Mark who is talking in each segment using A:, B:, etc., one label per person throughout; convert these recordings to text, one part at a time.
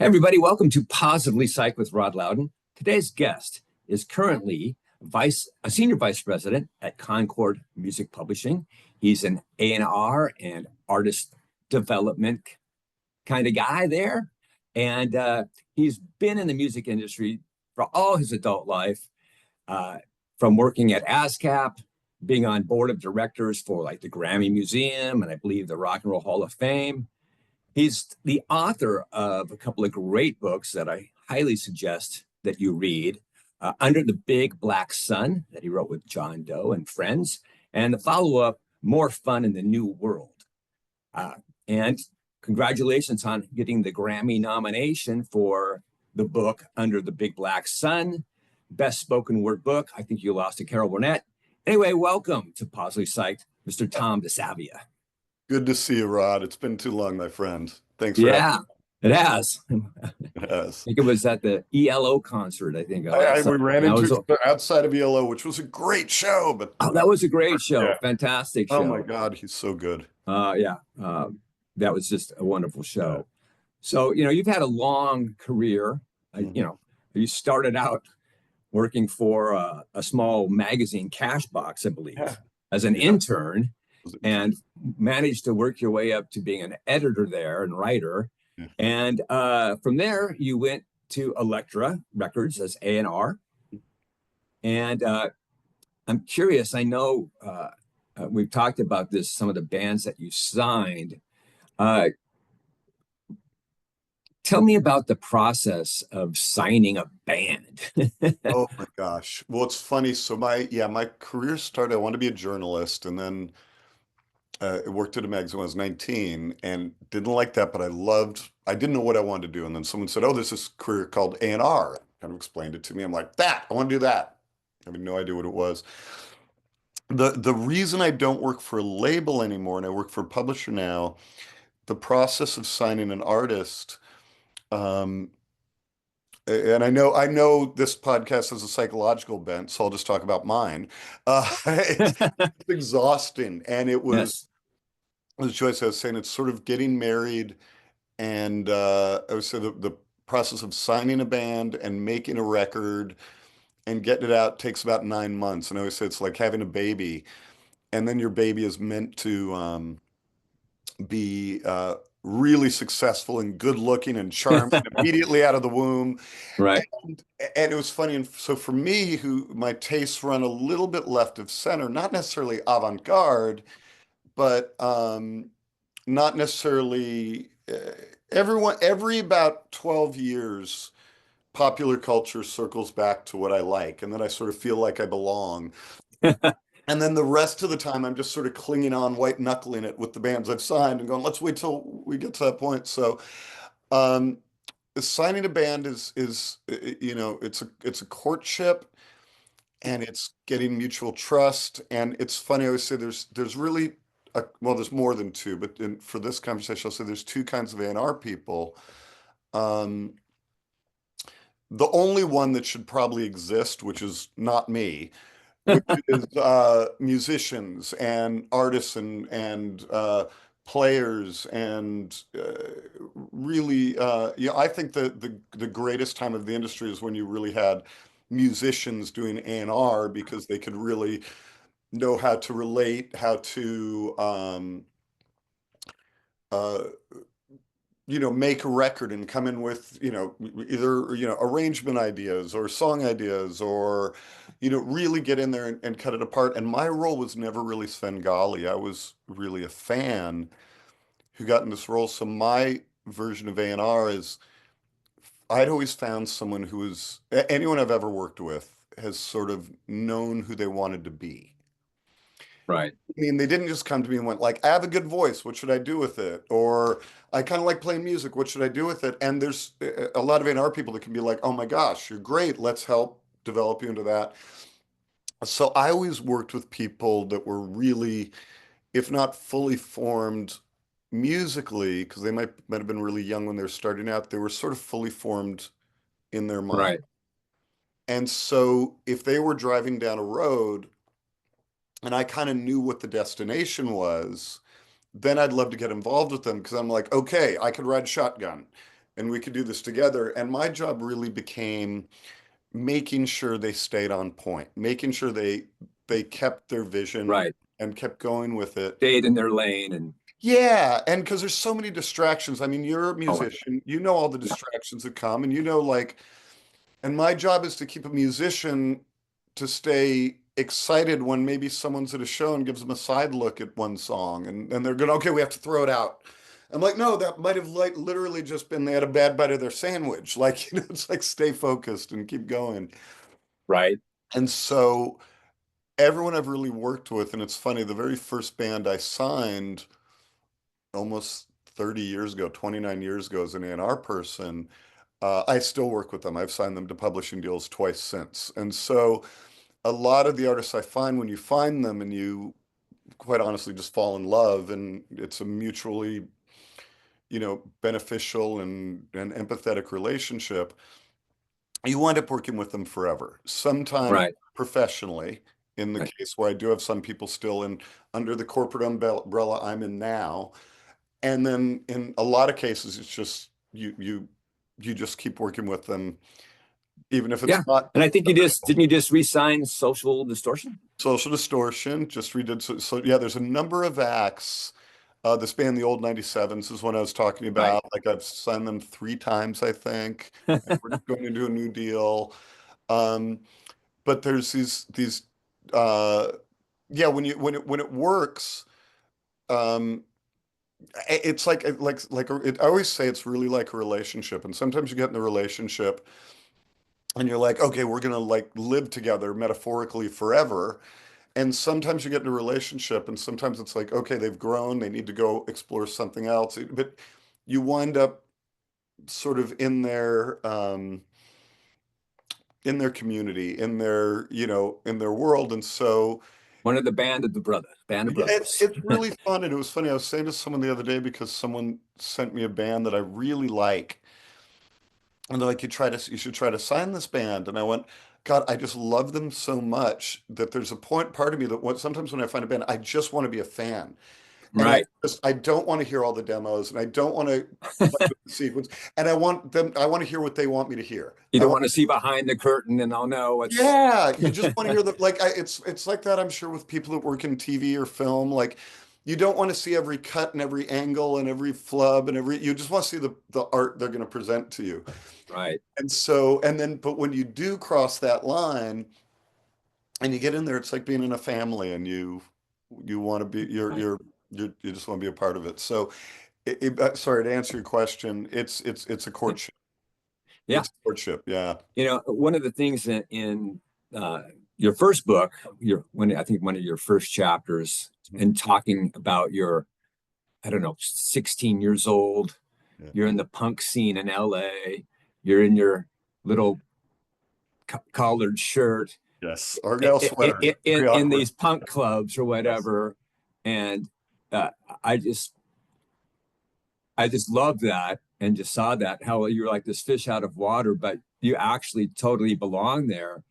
A: Hey everybody, welcome to Positively Psych with Rod Loudon. Today's guest is currently a senior vice president at Concord Music Publishing. He's an A&R and artist development kind of guy there. And he's been in the music industry for all his adult life, uh, from working at ASCAP, being on board of directors for like the Grammy Museum and I believe the Rock and Roll Hall of Fame. He's the author of a couple of great books that I highly suggest that you read. Under the Big Black Sun, that he wrote with John Doe and friends, and the follow-up, More Fun in the New World. And congratulations on getting the Grammy nomination for the book Under the Big Black Sun, best spoken word book. I think you lost to Carol Burnett. Anyway, welcome to Positively Psyched, Mr. Tom DeSavia.
B: Good to see you, Rod. It's been too long, my friend. Thanks for
A: Yeah, it has.
B: having us.
A: I think it was at the ELO concert, I think.
B: We ran into outside of ELO, which was a great show. But
A: that was a great show.
B: Yeah.
A: Fantastic show.
B: Oh my God, he's so good.
A: Yeah, that was just a wonderful show. So, you've had a long career. You started out working for a small magazine, Cashbox, I believe, as an intern, and managed to work your way up to being an editor there and writer. And from there, you went to Elektra Records as A&R. And I'm curious, I know we've talked about this, some of the bands that you signed. Tell me about the process of signing a band.
B: Oh my gosh. Well, it's funny. So my career started, I wanted to be a journalist, and then I worked at a magazine when I was 19 and didn't like that, but I didn't know what I wanted to do. And then someone said, oh, there's this career called A&R. Kind of explained it to me. I'm like, I want to do that. I had no idea what it was. The reason I don't work for a label anymore and I work for a publisher now, the process of signing an artist, and I know this podcast has a psychological bent, so I'll just talk about mine. It's exhausting, and it was. As Joyce, I was saying, it's sort of getting married, and I would say the process of signing a band and making a record and getting it out takes about 9 months. And I always say it's like having a baby, and then your baby is meant to be really successful and good looking and charming immediately out of the womb.
A: Right.
B: And it was funny. And so for me, who my tastes run a little bit left of center, not necessarily avant-garde, but not necessarily every about 12 years, popular culture circles back to what I like, and then I sort of feel like I belong. And then the rest of the time, I'm just sort of clinging on, white knuckling it with the bands I've signed and going, let's wait till we get to that point. So signing a band is it's a courtship, and it's getting mutual trust. And it's funny, I always say there's really there's more than two, but for this conversation, I'll say there's two kinds of A&R people. The only one that should probably exist, which is not me, which is musicians and artists and players, and really, I think the greatest time of the industry is when you really had musicians doing A&R, because they could really know how to relate, how to make a record and come in with, either, arrangement ideas or song ideas, or, really get in there and cut it apart. And my role was never really Svengali. I was really a fan who got in this role. So my version of A&R is I'd always found someone who was, anyone I've ever worked with has sort of known who they wanted to be.
A: Right.
B: I mean, they didn't just come to me and went like, I have a good voice, what should I do with it? Or I kind of like playing music, what should I do with it? And there's a lot of A&R people that can be like, oh my gosh, you're great, let's help develop you into that. So I always worked with people that were really, if not fully formed musically, because they might have been really young when they were starting out, they were sort of fully formed in their mind.
A: Right.
B: And so if they were driving down a road and I kind of knew what the destination was, then I'd love to get involved with them, because I'm like, okay, I could ride shotgun. and we could do this together. And my job really became making sure they stayed on point, making sure they kept their vision
A: Right.
B: and kept going with it.
A: Stayed in their lane and
B: Yeah, and because there's so many distractions. I mean, you're a
A: oh
B: musician, you know all the
A: yeah.
B: distractions that come, and you know, like, and my job is to keep a musician to stay excited when maybe someone's at a show and gives them a side look at one song, and they're going, okay, we have to throw it out. I'm like, no, that might have like literally just been they had a bad bite of their sandwich. Like, it's like stay focused and keep going.
A: Right.
B: And so everyone I've really worked with, and it's funny, the very first band I signed almost 30 years ago, 29 years ago as an A&R person, I still work with them. I've signed them to publishing deals twice since. And so a lot of the artists I find, when you find them and you quite honestly just fall in love, and it's a mutually, beneficial and empathetic relationship, you wind up working with them forever. Sometimes
A: Right.
B: professionally, in the
A: Right.
B: case where I do have some people still in under the corporate umbrella I'm in now. And then in a lot of cases, it's just you just keep working with them, even if it's
A: Yeah.
B: not
A: And I think you just didn't you just re-sign Social Distortion?
B: Social Distortion. Just redid. So yeah, there's a number of acts. This band, the Old 97s, is one I was talking
A: Right.
B: about. Like I've signed them 3 times, I think. And we're going to do a new deal. Um, but there's these uh, yeah, when it works, um, it's I always say it's really like a relationship. And sometimes you get in the relationship and you're like, okay, we're gonna like live together metaphorically forever. And sometimes you get in a relationship and sometimes it's like, okay, they've grown, they need to go explore something else. But you wind up sort of in their community, in their world. And so
A: One of the band of
B: yeah, it's
A: brothers.
B: it's really fun. And it was funny. I was saying to someone the other day because someone sent me a band that I really like. And they're like, you should try to sign this band. And I went, God, I just love them so much that there's a part of me that sometimes when I find a band, I just want to be a fan. And
A: Right.
B: I don't want to hear all the demos and I don't want to play with the sequence. And I want to hear what they want me to hear.
A: You don't want to see behind the curtain and I'll know what's
B: Yeah, you just want to hear the like it's like that I'm sure with people that work in TV or film like you don't want to see every cut and every angle and every flub and every you just want to see the art they're going to present to you.
A: right.
B: And so and then but when you do cross that line and you get in there it's like being in a family and you want to be
A: Right.
B: you just want to be a part of it. So sorry to answer your question, it's a
A: Yeah.
B: courtship.
A: Yeah.
B: It's a courtship, yeah.
A: One of the things in uh, your first book, I think one of your first chapters,
B: Mhm.
A: and talking about your, I don't know, 16 years old,
B: Yeah.
A: you're in the punk scene in LA, you're in your little collared shirt
B: Yes, Argyle sweater. Very
A: in
B: awkward.
A: these punk clubs or
B: Yes.
A: whatever, and uh, I just I just loved that and just saw that how you're like this fish out of water, but you actually totally belong there,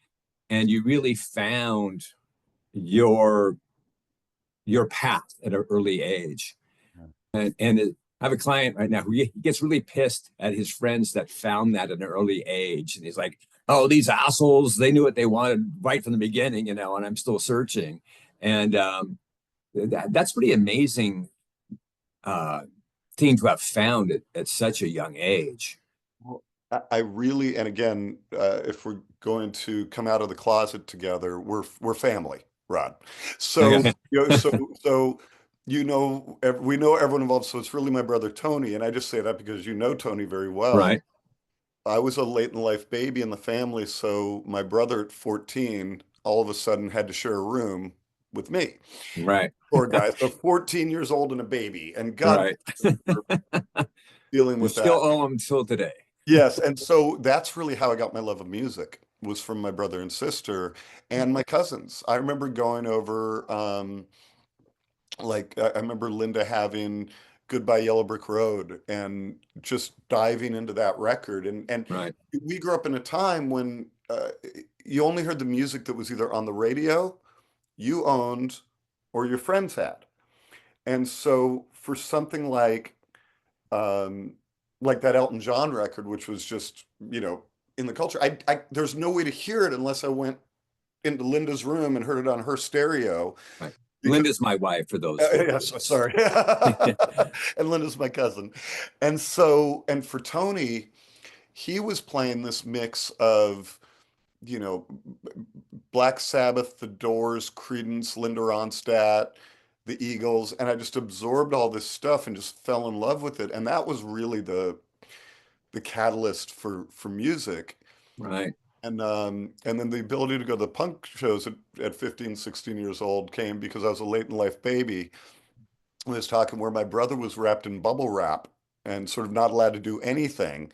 A: and you really found your your path at an early age. I have a client right now who he gets really pissed at his friends that found that at an early age, and he's like, "Oh, these assholes! They knew what they wanted right from the beginning, and I'm still searching." And that's pretty amazing uh, thing to have found at such a young age.
B: Well, I really, and again, if we're going to come out of the closet together, we're family, Rod. So,
A: Okay.
B: so we know everyone involved. So it's really my brother Tony, and I just say that because you know Tony very well.
A: Right.
B: I was a late in life baby in the family, so my brother at 14 all of a sudden had to share a room with me.
A: Right.
B: Poor guy. So 14 years old and a baby, and God
A: Right.
B: bless him for dealing
A: You
B: with
A: still
B: that.
A: owe them till today.
B: Yes, and so that's really how I got my love of music was from my brother and sister and my cousins. I remember going over I remember Linda having Goodbye Yellow Brick Road and just diving into that record and
A: Right.
B: we grew up in a time when you only heard the music that was either on the radio, you owned, or your friends had. And so for something like um like that Elton John record, which was just, in the culture. There's no way to hear it unless I went into Linda's room and heard it on her stereo.
A: Right.
B: Because
A: Linda's my wife, for those who
B: yes, sorry. And Linda's my cousin. And for Tony, he was playing this mix of, you know, Black Sabbath, The Doors, Creedence, Linda Ronstadt, the Eagles, and I just absorbed all this stuff and just fell in love with it. And that was really the catalyst for music.
A: Right.
B: And then the ability to go to the punk shows at 15, 16 years old came because I was a late in life baby. I was talking where my brother was wrapped in bubble wrap and sort of not allowed to do anything.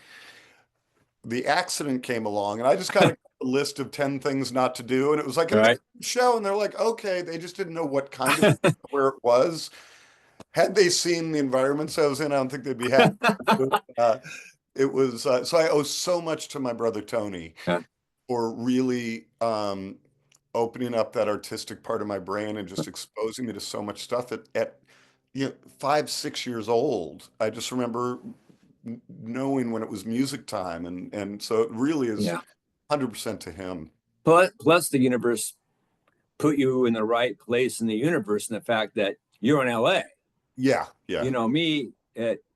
B: The accident came along, and I just kind of got a list of 10 things not to do. And it was like a
A: Right.
B: show, and they're like, okay, they just didn't know what kind of where it was. Had they seen the environments I was in, I don't think they'd be happy. uh, it was so I owe so much to my brother Tony
A: Yeah.
B: for really opening up that artistic part of my brain and just exposing me to so much stuff at 5, 6 years old. I just remember knowing when it was music time, and so it really is
A: Yeah.
B: 100% to him.
A: Plus the universe put you in the right place in the universe, and the fact that you're in LA.
B: Yeah.
A: Me,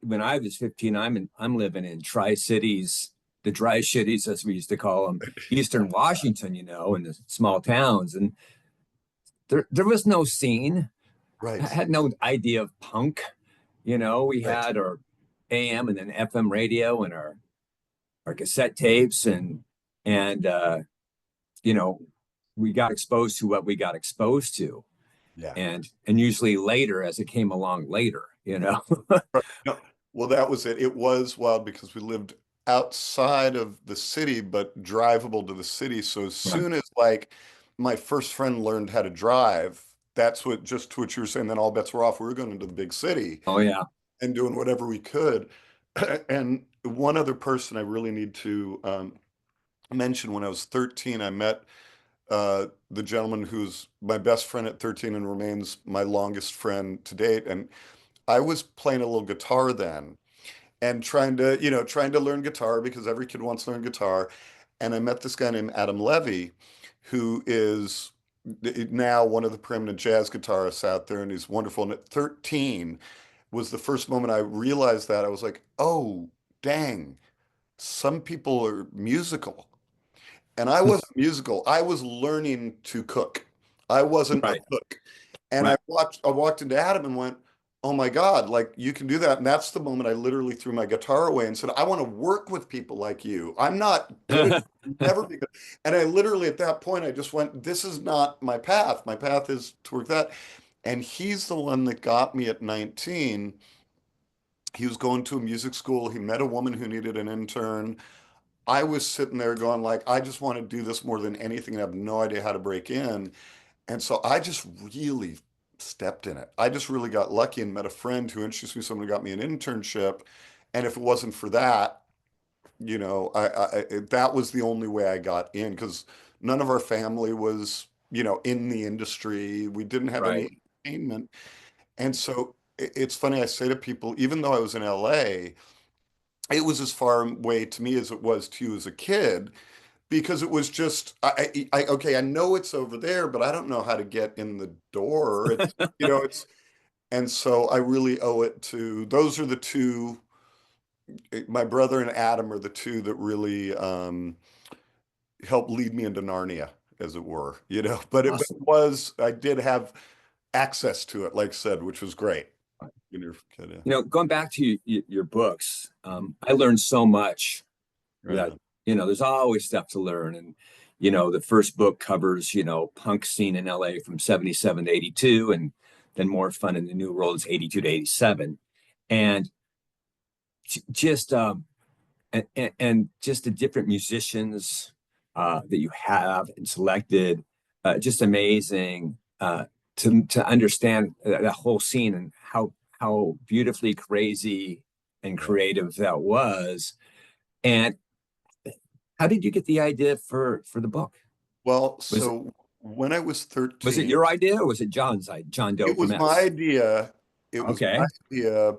A: when I was 15, I'm living in Tri-Cities, the dry shitties, as we used to call them, Eastern Washington, in the small towns. And there was no scene.
B: Right.
A: I had no idea of punk. We
B: Right.
A: had our AM and then FM radio and our cassette tapes, and we got exposed to what we got exposed to.
B: Yeah.
A: And usually later, as it came along later.
B: No, well, that was it. It was wild because we lived outside of the city, but drivable to the city. So as
A: Right.
B: soon as like my first friend learned how to drive, that's just to what you were saying, then all bets were off. We were going into the big city
A: Oh yeah.
B: and doing whatever we could. And one other person I really need to mention, when I was 13, I met the gentleman who's my best friend at 13 and remains my longest friend to date. And I was playing a little guitar then and trying to learn guitar because every kid wants to learn guitar. And I met this guy named Adam Levy, who is now one of the preeminent jazz guitarists out there, and he's wonderful. And at 13 was the first moment I realized that. I was like, oh, dang, some people are musical. And I wasn't musical. I was learning to cook. I wasn't a
A: Right.
B: cook. And
A: Right.
B: I walked into Adam and went, oh my God, like you can do that. And that's the moment I literally threw my guitar away and said, I want to work with people like you. I'm not good at never be good. And I literally at that point I just went, this is not my path. My path is to work that. And he's the one that got me at 19. He was going to a music school. He met a woman who needed an intern. I was sitting there going like, I just want to do this more than anything. And I have no idea how to break in. And so I just really stepped in it. I just really got lucky and met a friend who introduced me to someone who got me an internship. And if it wasn't for that, that was the only way I got in, because none of our family was, in the industry. We didn't have
A: Right.
B: any entertainment. And so it's funny, I say to people, even though I was in LA, it was as far away to me as it was to you as a kid, because it was just okay, I know it's over there, but I don't know how to get in the door. It's and so I really owe it to those are the two. My brother and Adam are the two that really helped lead me into Narnia, as it were. But it
A: Awesome.
B: was I did have access to it, like I said, which was great.
A: Going back to your books, I learned so much that,
B: Right.
A: there's always stuff to learn. And, the first book covers, punk scene in LA from 77 to 82, and then More Fun in the New World is 82 to 87. And just, and just the different musicians that you have and selected, just amazing to understand that whole scene and how beautifully crazy and creative that was. And how did you get the idea for the book?
B: Well, so when I was 13,
A: Was it your idea, or was it John Doe
B: it
A: from
B: was my
A: S?
B: idea. It was my
A: Okay,
B: idea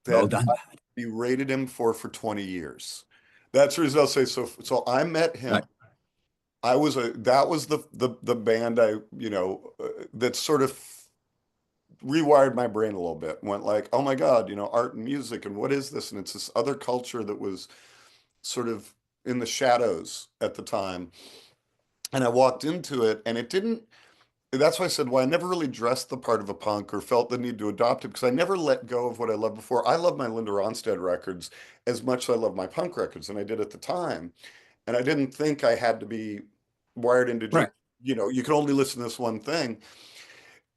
A: well
B: that
A: done.
B: berated him for 20 years. That's the reason I'll say so. So I met him.
A: Right.
B: That was the band that sort of rewired my brain a little bit. Went like, oh my God, art and music, and what is this? And it's this other culture that was sort of in the shadows at the time. And I walked into it, and it didn't. That's why I said, well, I never really dressed the part of a punk or felt the need to adopt it because I never let go of what I loved before. I love my Linda Ronstadt records as much as I love my punk records, and I did at the time. And I didn't think I had to be wired into just,
A: Right.
B: you can only listen to this one thing.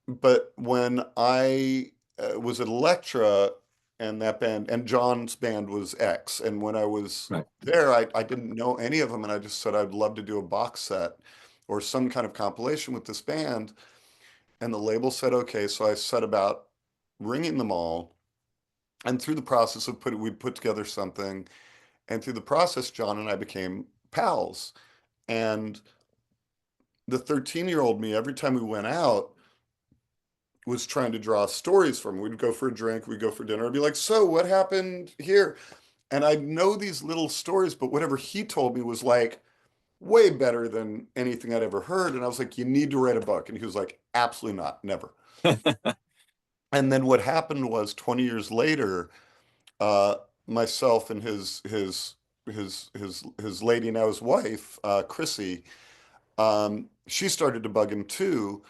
B: But when I was at Elektra and that band, and John's band was X, and when I was
A: Right.
B: there, I didn't know any of them, and I just said I'd love to do a box set or some kind of compilation with this band. And the label said, okay. So I set about ringing them all. And through the process of we put together something. And through the process, John and I became pals. And the 13-year-old me, every time we went out, was trying to draw stories from. We'd go for a drink, we'd go for dinner. I'd be like, so what happened here? And I know these little stories, but whatever he told me was like way better than anything I'd ever heard. And I was like, you need to write a book. And he was like, absolutely not, never. And then what happened was 20 years later, uh, myself and his lady, now his wife, Chrissy, she started to bug him too.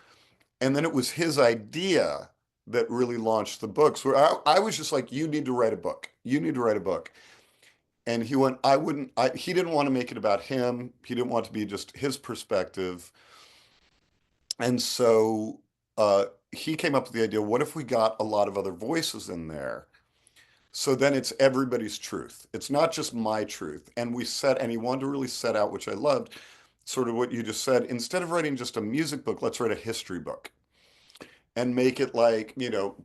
B: And then it was his idea that really launched the books where I was just like, you need to write a book. You need to write a book. And he went, he didn't want to make it about him. He didn't want to be just his perspective. And so he came up with the idea, what if we got a lot of other voices in there? So then it's everybody's truth. It's not just my truth. And he wanted to really set out, which I loved, sort of what you just said. Instead of writing just a music book, let's write a history book and make it like,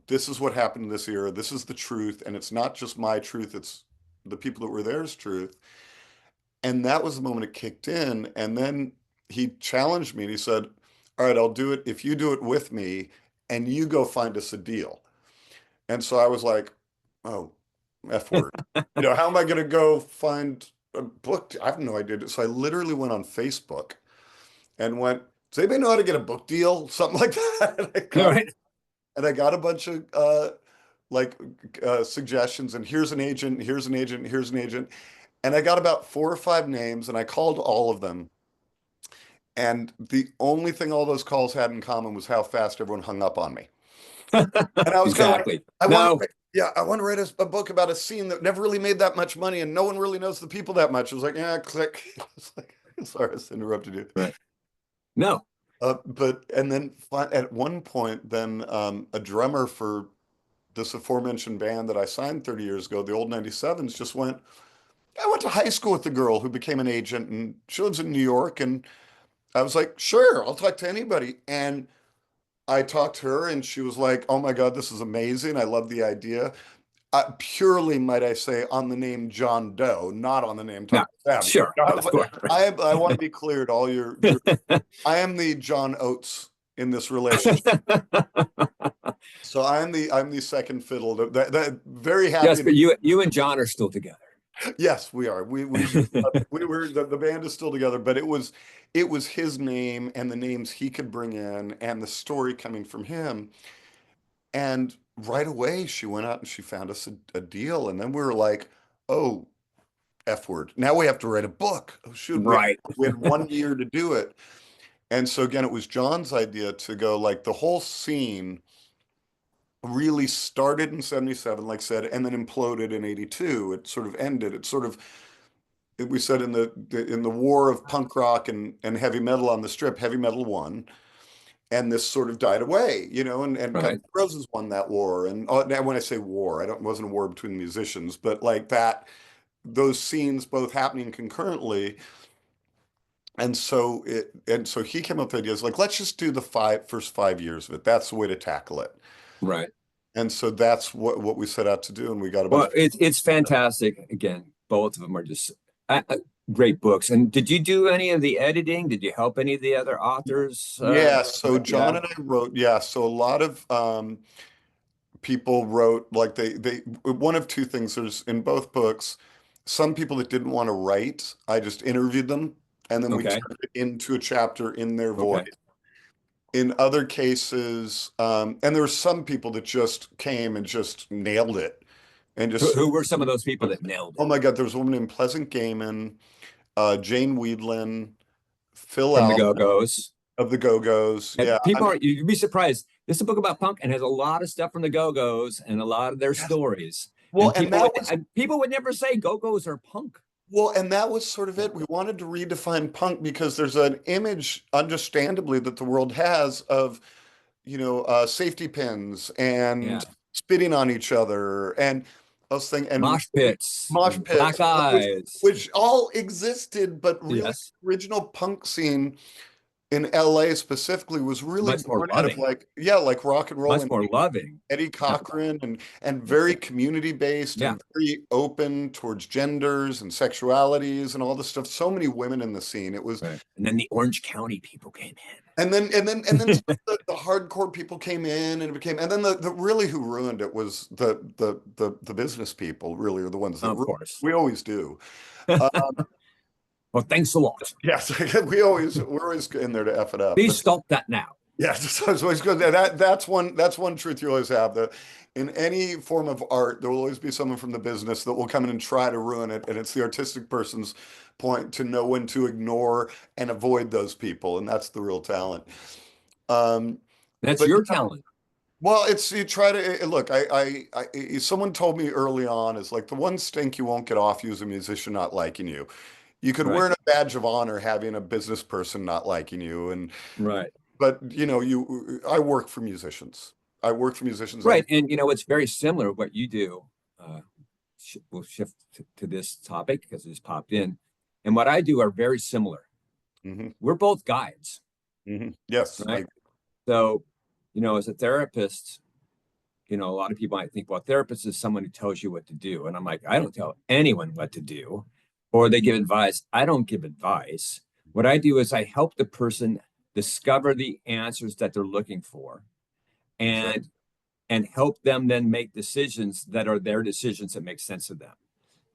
B: this is what happened in this era. This is the truth. And it's not just my truth. It's the people that were there's truth. And that was the moment it kicked in. And then he challenged me and he said, all right, I'll do it if you do it with me and you go find us a deal. And so I was like, oh, F word. How am I going to go find a book? I have no idea. So I literally went on Facebook and went, does anybody know how to get a book deal? Something like that.
A: All right.
B: And I got a bunch of suggestions, and here's an agent, here's an agent, here's an agent. And I got about 4 or 5 names, and I called all of them. And the only thing all those calls had in common was how fast everyone hung up on me. And I was
A: Exactly.
B: kind of like, I want to write a book about a scene that never really made that much money, and no one really knows the people that much. I was like, yeah, click. I was like, sorry, I interrupted you.
A: Right. No.
B: And then at one point, then a drummer for this aforementioned band that I signed 30 years ago, the old 97s, just went, I went to high school with the girl who became an agent, and she lives in New York. And I was like, sure, I'll talk to anybody. And I talked to her, and she was like, oh my God, this is amazing. I love the idea. Purely, might I say, on the name John Doe, not on the name Tom DeSavia.
A: Sure.
B: I was like, I want to be clear to all your I am the John Oates in this relationship. So I'm the second fiddle. That very happy.
A: Yes, but you and John are still together.
B: Yes, we are. We were the band is still together, but it was his name and the names he could bring in and the story coming from him. And right away she went out and she found us a deal. And then we were like, oh, F word. Now we have to write a book. Oh, shoot.
A: Right.
B: We had 1 year to do it. And so again, it was John's idea to go like the whole scene really started in 77, like I said, and then imploded in 82. It sort of ended. It sort of, we said in the war of punk rock and heavy metal on the Strip, heavy metal won. And this sort of died away, and
A: Right.
B: Guns N' Roses won that war. And now when I say war, it wasn't a war between musicians, but like that, those scenes both happening concurrently. And so he came up with ideas like, let's just do the first 5 years of it. That's the way to tackle it.
A: Right.
B: And so that's what we set out to do. And we got
A: Well, it's fantastic. Again, both of them are just great books. And did you do any of the editing? Did you help any of the other authors?
B: Yeah. So John and I wrote, so a lot of people wrote like they one of two things. There's in both books, some people that didn't want to write, I just interviewed them and then we
A: Okay.
B: turned it into a chapter in their voice.
A: Okay.
B: In other cases, and there were some people that just came and just nailed it and just,
A: Who were some of those people that nailed
B: oh
A: it
B: my God, there was a woman named Pleasant Gaiman, Jane Weedlin, Phil
A: from the
B: Allen
A: Go-Go's?
B: of the Go-Go's.
A: And
B: Yeah. I
A: people
B: mean,
A: are, you'd be surprised. This is a book about punk and has a lot of stuff from the Go-Go's and a lot of their
B: yes.
A: stories.
B: Well,
A: And
B: and
A: people
B: that
A: would
B: was
A: people would never say Go-Go's are punk.
B: well, and that was sort of
A: Yeah.
B: it. We wanted to redefine punk because there's an image, understandably, that the world has of, safety pins and
A: Yeah.
B: spitting on each other and those things and
A: Mosh pits
B: mosh
A: and black
B: pits, which
A: eyes.
B: which all existed, but really
A: Yes.
B: the original punk scene in LA specifically was really
A: Much more
B: born out of
A: loving.
B: like, yeah, like rock and roll
A: Much
B: and
A: more loving.
B: Eddie
A: Yeah.
B: Cochran and very community based
A: Yeah.
B: and very open towards genders and sexualities and all this stuff. So many women in the scene. It was,
A: Right. And then the Orange County people came
B: and then
A: in.
B: the hardcore people came in and it became, and then the really who ruined it was the business people really are the ones that
A: Of course.
B: we always do. Uh,
A: Well, thanks a lot.
B: yes, we're always in there to F it up.
A: Please
B: But
A: stop that now.
B: yeah, so it's always good. That's one truth you always have. That in any form of art, there will always be someone from the business that will come in and try to ruin it, and it's the artistic person's point to know when to ignore and avoid those people, and that's the real talent. Um,
A: That's
B: but
A: your talent.
B: well, it's you try to look. Someone told me early on is like the one stink you won't get off you as a musician not liking you. You could
A: Right.
B: wear a badge of honor having a business person not liking you, and
A: Right.
B: but I work for musicians. I work for musicians.
A: Right. And it's very similar what you do. Uh, we'll shift to this topic because it just popped in. And what I do are very similar.
B: Mhm,
A: We're both guides,
B: yes,
A: right? So, as a therapist, a lot of people might think, well, a therapist is someone who tells you what to do. And I'm like, I don't tell anyone what to do, or they give advice. I don't give advice. What I do is I help the person discover the answers that they're looking for
B: exactly.
A: and help them then make decisions that are their decisions that make sense to them.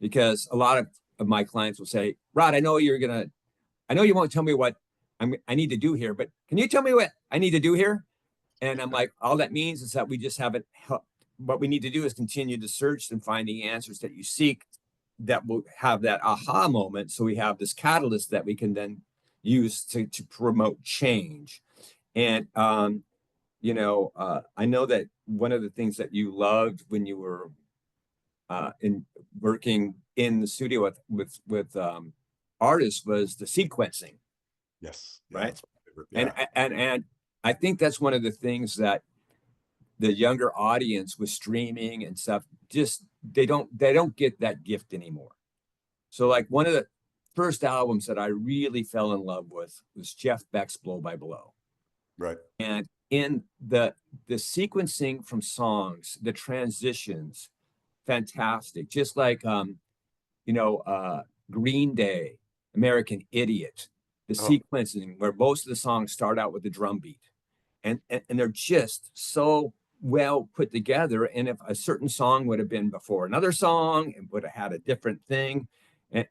A: Because a lot of my clients will say, Rod, I know you won't tell me what I need to do here, but can you tell me what I need to do here? And I'm like, all that means is that we just haven't helped. What we need to do is continue to search and find the answers that you seek that will have that aha moment. So we have this catalyst that we can then use to promote change. And, I know that one of the things that you loved when you were in working in the studio with artists was the sequencing,
B: Yes, yeah,
A: right?
B: that's my favorite.
A: And
B: Yeah,
A: and I think that's one of the things that the younger audience with streaming and stuff just they don't get that gift anymore. So like one of the first albums that I really fell in love with was Jeff Beck's Blow by Blow.
B: right.
A: And in the sequencing from songs, the transitions, fantastic. Just like Green Day, American Idiot, the
B: Oh,
A: sequencing where most of the songs start out with the drum beat. And they're just so well put together. And if a certain song would have been before another song, it would have had a different thing.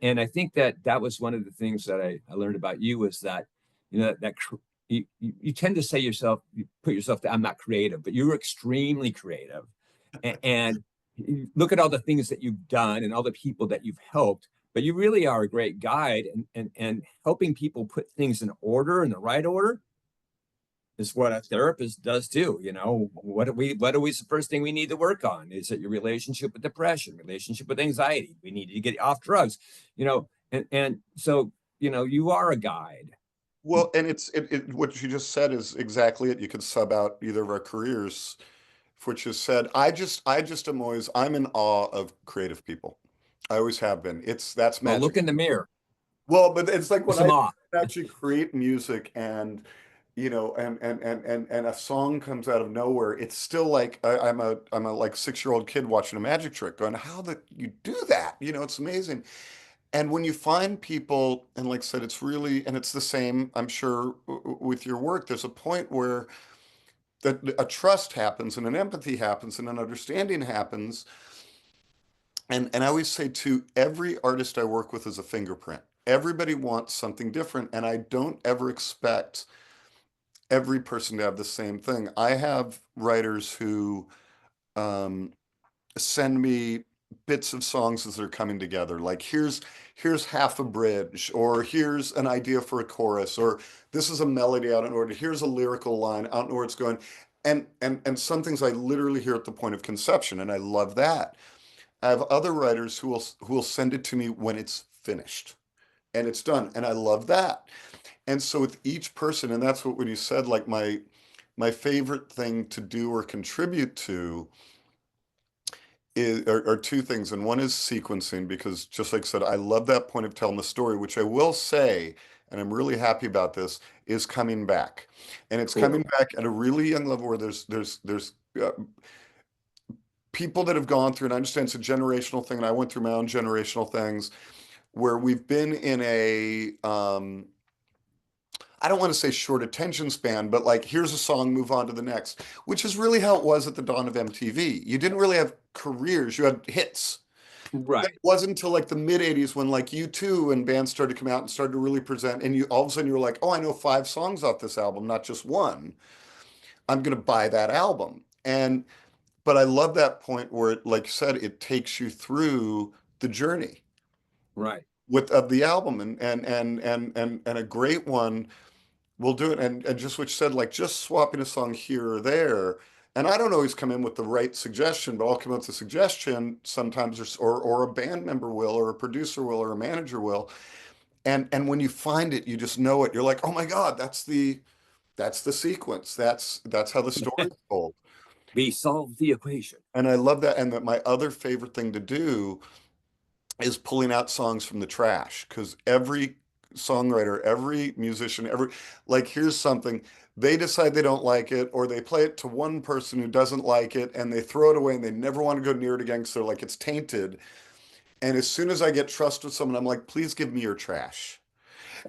A: And I think that was one of the things that I learned about you is that, that you tend to say yourself, you put yourself I'm not creative, but you're extremely creative. And you look at all the things that you've done and all the people that you've helped, but you really are a great guide and helping people put things in order, in the right order is what a therapist does too. What are we the first thing we need to work on? Is it your relationship with depression, relationship with anxiety? We need to get off drugs, and so you are a guide.
B: well, and what you just said is exactly it. You could sub out either of our careers, for what you said. I just I'm in awe of creative people. I always have been. That's
A: Well,
B: magic.
A: look in the mirror.
B: Well, but it's like when
A: It's
B: I
A: some awe.
B: actually create music and and a song comes out of nowhere, it's still like I'm a like 6-year-old kid watching a magic trick going, how did you do that? It's amazing. And when you find people, and like I said, it's really, and it's the same, I'm sure, with your work, there's a point where that a trust happens and an empathy happens and an understanding happens. And I always say too, every artist I work with is a fingerprint. Everybody wants something different, and I don't ever expect every person to have the same thing. I have writers who um, send me bits of songs as they're coming together. Like here's half a bridge, or here's an idea for a chorus, or this is a melody out in order. Here's a lyrical line out in where it's going. And some things I literally hear at the point of conception, and I love that. I have other writers who will send it to me when it's finished and it's done, and I love that. And so with each person, and that's what when you said like my favorite thing to do or contribute to are two things, and one is sequencing, because just like I said, I love that point of telling the story, which I will say, and I'm really happy about this, is coming back, and it's coming
A: Cool.
B: back at a really young level where there's people that have gone through, and I understand it's a generational thing, and I went through my own generational things where we've been in a I don't want to say short attention span, but like here's a song, move on to the next, which is really how it was at the dawn of MTV. You didn't really have careers, you had hits. It
A: Right.
B: wasn't until like the mid 80s when like U2 and bands started to come out and started to really present, and you all of a sudden you were like, oh, I know 5 songs off this album, not just one. I'm gonna buy that album. And but I love that point where it, like you said, it takes you through the journey
A: Right.
B: with of the album, and a great one will do it. And just what you said, like just swapping a song here or there. And I don't always come in with the right suggestion, but I'll come up with a suggestion sometimes, or a band member will, or a producer will, or a manager will. And when you find it, you just know it. You're like, oh my God, that's the sequence. That's how the story's told.
A: We solved the equation.
B: And I love that. And that my other favorite thing to do is pulling out songs from the trash, because every songwriter, every musician, every like here's something they decide they don't like it, or they play it to one person who doesn't like it and they throw it away and they never want to go near it again because they're like it's tainted. And as soon as I get trust with someone, I'm like, please give me your trash.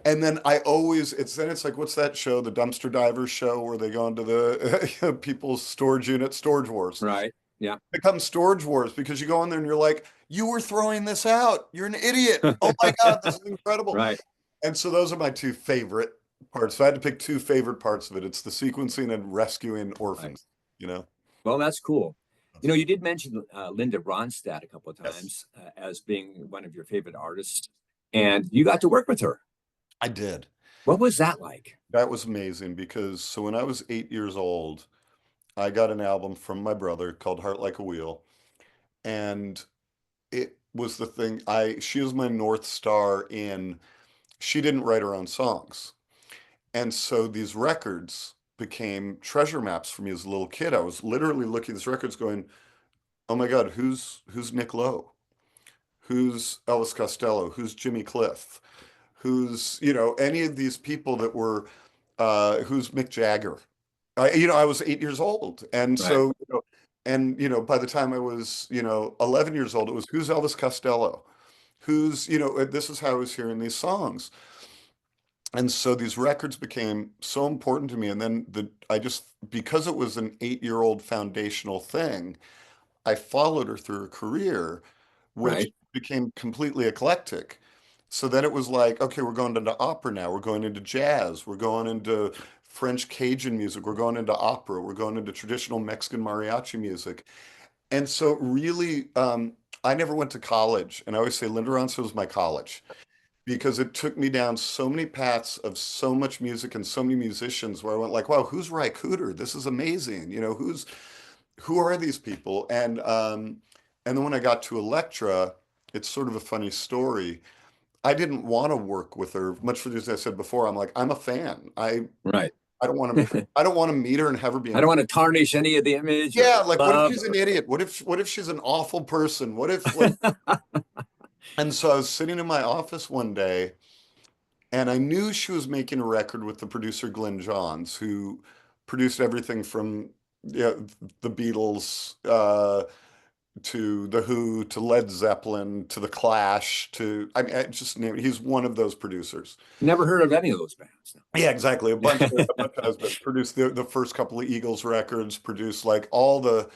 B: And then I always it's like what's that show, the dumpster divers show, where they go into the people's storage unit, Storage Wars.
A: Right. Yeah.
B: Become Storage Wars, because you go in there and you're like, you were throwing this out. You're an idiot. Oh my God, this is incredible.
A: Right.
B: And so those are my two favorite parts. If I had to pick two favorite parts of it, it's the sequencing and rescuing
A: Right.
B: orphans, you know?
A: Well, that's cool. You did mention Linda Ronstadt a couple of
B: Yes,
A: times as being one of your favorite artists, and you got to work with her.
B: I did.
A: What was that like?
B: That was amazing, because so when I was 8 years old, I got an album from my brother called Heart Like a Wheel. And it was the thing she was my North Star in, she didn't write her own songs. And so these records became treasure maps for me as a little kid. I was literally looking at these records going, oh my God, who's Nick Lowe? Who's Elvis Costello? Who's Jimmy Cliff? Who's, any of these people that were, who's Mick Jagger? I was 8 years old. And
A: Right.
B: so, by the time I was, 11 years old, it was who's Elvis Costello? Who's, this is how I was hearing these songs. And so these records became so important to me. And then because it was an 8-year-old foundational thing, I followed her through her career, which
A: Right.
B: became completely eclectic. So then it was like, okay, we're going into opera now. We're going into jazz. We're going into French Cajun music. We're going into opera. We're going into traditional Mexican mariachi music. And so really, I never went to college. And I always say Linda Ronstadt was my college, because it took me down so many paths of so much music and so many musicians where I went like, wow, who's Ry Cooder? This is amazing. Who are these people? And then when I got to Elektra, it's sort of a funny story. I didn't want to work with her, much for the reasons I said before. I'm like, I'm a fan.
A: Right.
B: I don't want to I don't want to meet her and have her be
A: I
B: an
A: don't want to tarnish any of the image or
B: yeah,
A: the
B: like what if
A: love.
B: she's an idiot? What if she's an awful person? What if like and so I was sitting in my office one day, and I knew she was making a record with the producer Glenn Johns, who produced everything from, yeah, the Beatles, to The Who, to Led Zeppelin, to The Clash, to I just name it. He's one of those producers.
A: Never heard of any of those bands.
B: Yeah, exactly.
A: No.
B: A bunch of husbands produced the first couple of Eagles records, produced like all the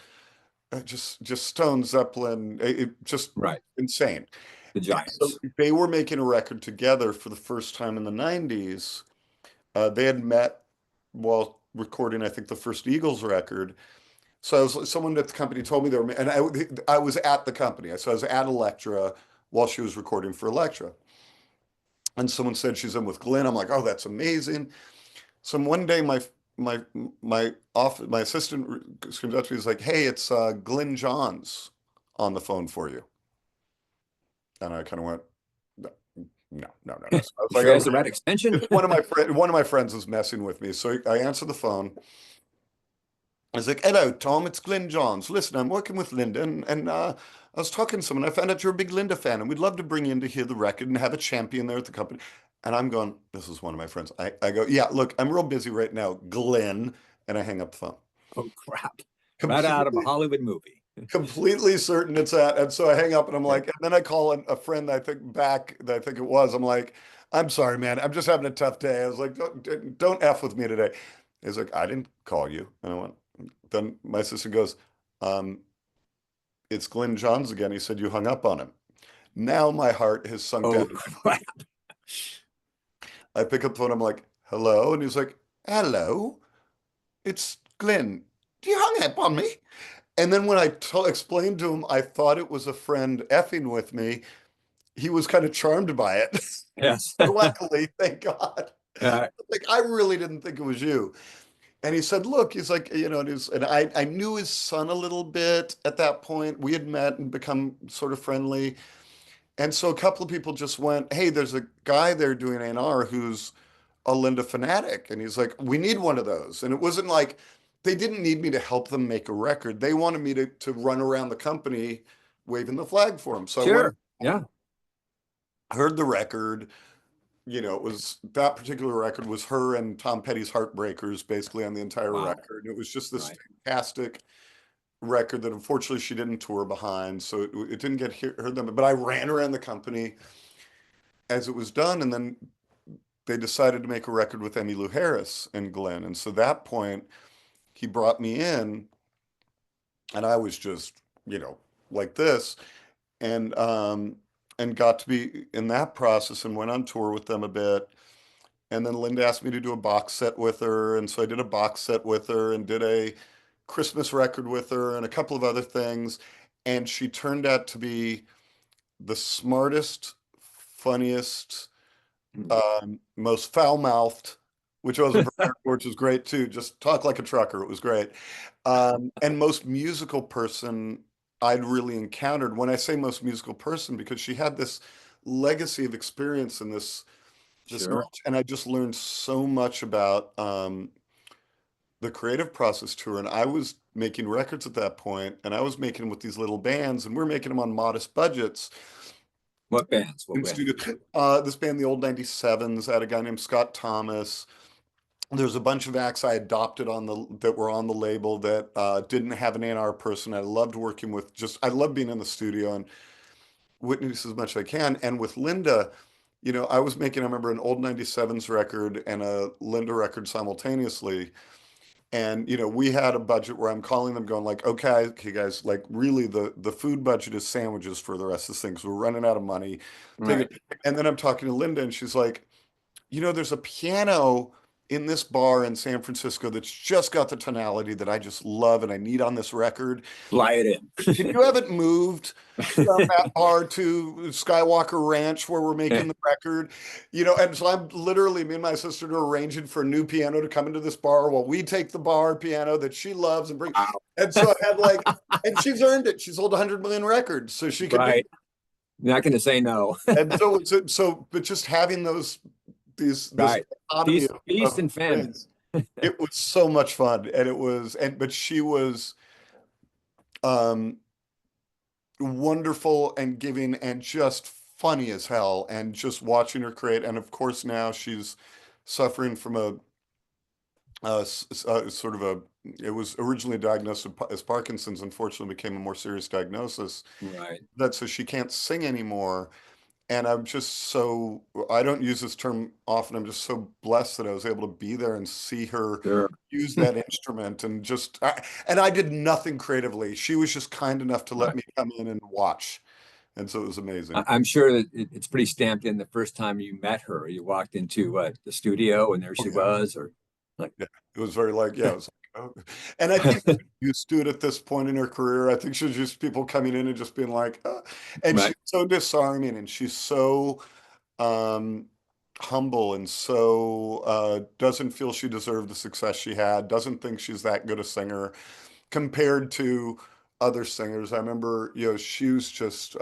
B: just Stone Zeppelin, just
A: Right.
B: insane.
A: The
B: And so
A: Giants.
B: they were making a record together for the first time in the 90s. They had met while recording, I think, the first Eagles record. So someone at the company told me they were, and I was at the company. So I was at Elektra while she was recording for Elektra. And someone said she's in with Glenn. I'm like, oh, that's amazing. So one day my my assistant screams out to me, he's like, hey, it's Glenn Johns on the phone for you. And I kind of went, no, no. So I was
A: You
B: like,
A: sure
B: oh,
A: that's the right extension?
B: it's one of my friends is messing with me. So I answer the phone. I was like, hello, Tom, it's Glenn Johns. Listen, I'm working with Linda, and I was talking to someone. I found out you're a big Linda fan, and we'd love to bring you in to hear the record and have a champion there at the company. And I'm going, this is one of my friends. I go, yeah, look, I'm real busy right now, Glenn. And I hang up the phone.
A: Oh, crap. Right out of a
B: Completely,
A: Hollywood movie.
B: completely certain it's that. And so I hang up and I'm like, and then I call a friend that I think back, that I think it was. I'm like, I'm sorry, man. I'm just having a tough day. I was like, don't F with me today. He's like, I didn't call you. And I went, then my sister goes, um, it's Glenn Johns again. He said you hung up on him. Now my heart has sunk
A: Oh,
B: down.
A: crap.
B: I pick up the phone. I'm like, hello. And he's like, hello, it's Glenn. You hung up on me. And then when I explained to him, I thought it was a friend effing with me. He was kind of charmed by it.
A: Yes.
B: Luckily, thank God.
A: Uh,
B: Like, I really didn't think it was you. And he said, look, he's like, and I knew his son a little bit at that point. We had met and become sort of friendly. And so a couple of people just went, hey, there's a guy there doing A&R who's a Linda fanatic. And he's like, we need one of those. And it wasn't like they didn't need me to help them make a record. They wanted me to run around the company waving the flag for them. So I went,
A: sure. Yeah.
B: heard the record. It was that particular record was her and Tom Petty's Heartbreakers basically on the entire
A: Wow.
B: record. It was just this
A: Right.
B: fantastic record that unfortunately she didn't tour behind. So it didn't get heard them. But I ran around the company as it was done. And then they decided to make a record with Emmylou Harris and Glenn. And so that point, he brought me in, and I was just, like this, and got to be in that process and went on tour with them a bit. And then Linda asked me to do a box set with her, and so I did a box set with her and did a Christmas record with her and a couple of other things. And she turned out to be the smartest, funniest,
A: Mm.
B: most foul-mouthed, which I wasn't prepared for, which was great too. Just talk like a trucker. It was great. And most musical person I'd really encountered. When I say most musical person, because she had this legacy of experience and this
A: Sure.
B: knowledge, and I just learned so much about the creative process to her. And I was making records at that point, and I was making them with these little bands, and we're making them on modest budgets.
A: What bands? What
B: In
A: bands?
B: studio, this band, the Old 97s, had a guy named Scott Thomas. There's a bunch of acts I adopted that were on the label that didn't have an A&R person. I loved working with I love being in the studio and witness as much as I can. And with Linda, I was making, I remember, an Old 97s record and a Linda record simultaneously. And we had a budget where I'm calling them going like, okay guys, like really the food budget is sandwiches for the rest of this thing because we're running out of money. Take
A: Right.
B: it. And then I'm talking to Linda and she's like, there's a piano in this bar in San Francisco that's just got the tonality that I just love and I need on this record.
A: Fly it
B: Can you have it moved from that bar to Skywalker Ranch where we're making
A: in.
B: the record? And so I'm literally, me and my sister are arranging for a new piano to come into this bar while we take the bar piano that she loves and bring.
A: Wow.
B: And so I had and she's earned it. She's sold 100 million records, so she can do
A: Right. Not going to say no.
B: it. And but just having this
A: Right.
B: dichotomy
A: Feast
B: of
A: and famine.
B: things, it was so much fun. But she was um wonderful and giving and just funny as hell, and just watching her create. And of course now she's suffering from sort of it was originally diagnosed as Parkinson's, unfortunately became a more serious diagnosis.
A: Right.
B: That so she can't sing anymore. And I'm just so, I don't use this term often. I'm just so blessed that I was able to be there and see her
A: Sure.
B: use that instrument and and I did nothing creatively. She was just kind enough to let
A: Right.
B: me come in and watch. And so it was amazing.
A: I'm sure that it's pretty stamped in the first time you met her. You walked into the studio and there
B: Oh
A: she
B: yeah.
A: was, or like,
B: Yeah. It was very like, yeah, it was like, oh. And I think she's used to it at this point in her career. I think she's just people coming in and just being like, and
A: right.
B: she's so disarming and she's so um, humble and so doesn't feel she deserved the success she had, doesn't think she's that good a singer compared to other singers. I remember, she was just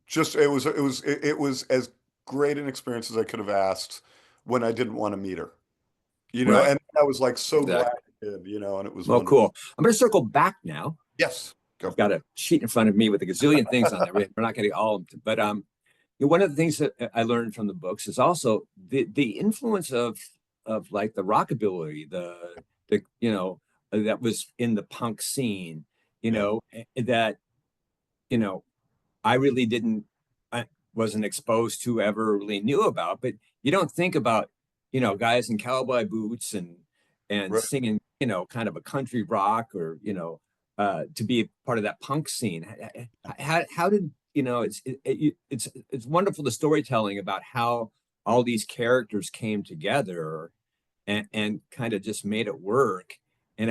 B: just it was as great an experience as I could have asked when I didn't want to meet her,
A: Right.
B: and I was like so glad
A: Exactly.
B: I did, and it was
A: Well,
B: wonderful.
A: cool. I'm going to circle back now.
B: Yes,
A: I've
B: go.
A: got a sheet in front of me with a gazillion things on there. We're not getting all of them, but one of the things that I learned from the books is also the influence of like the rockabilly, the that was in the punk scene,
B: Yeah,
A: that you know I really didn't, I wasn't exposed to, ever really knew about. But you don't think about, guys in cowboy boots and
B: right.
A: singing, kind of a country rock, or, to be part of that punk scene. How did, it's wonderful, the storytelling about how all these characters came together and kind of just made it work. And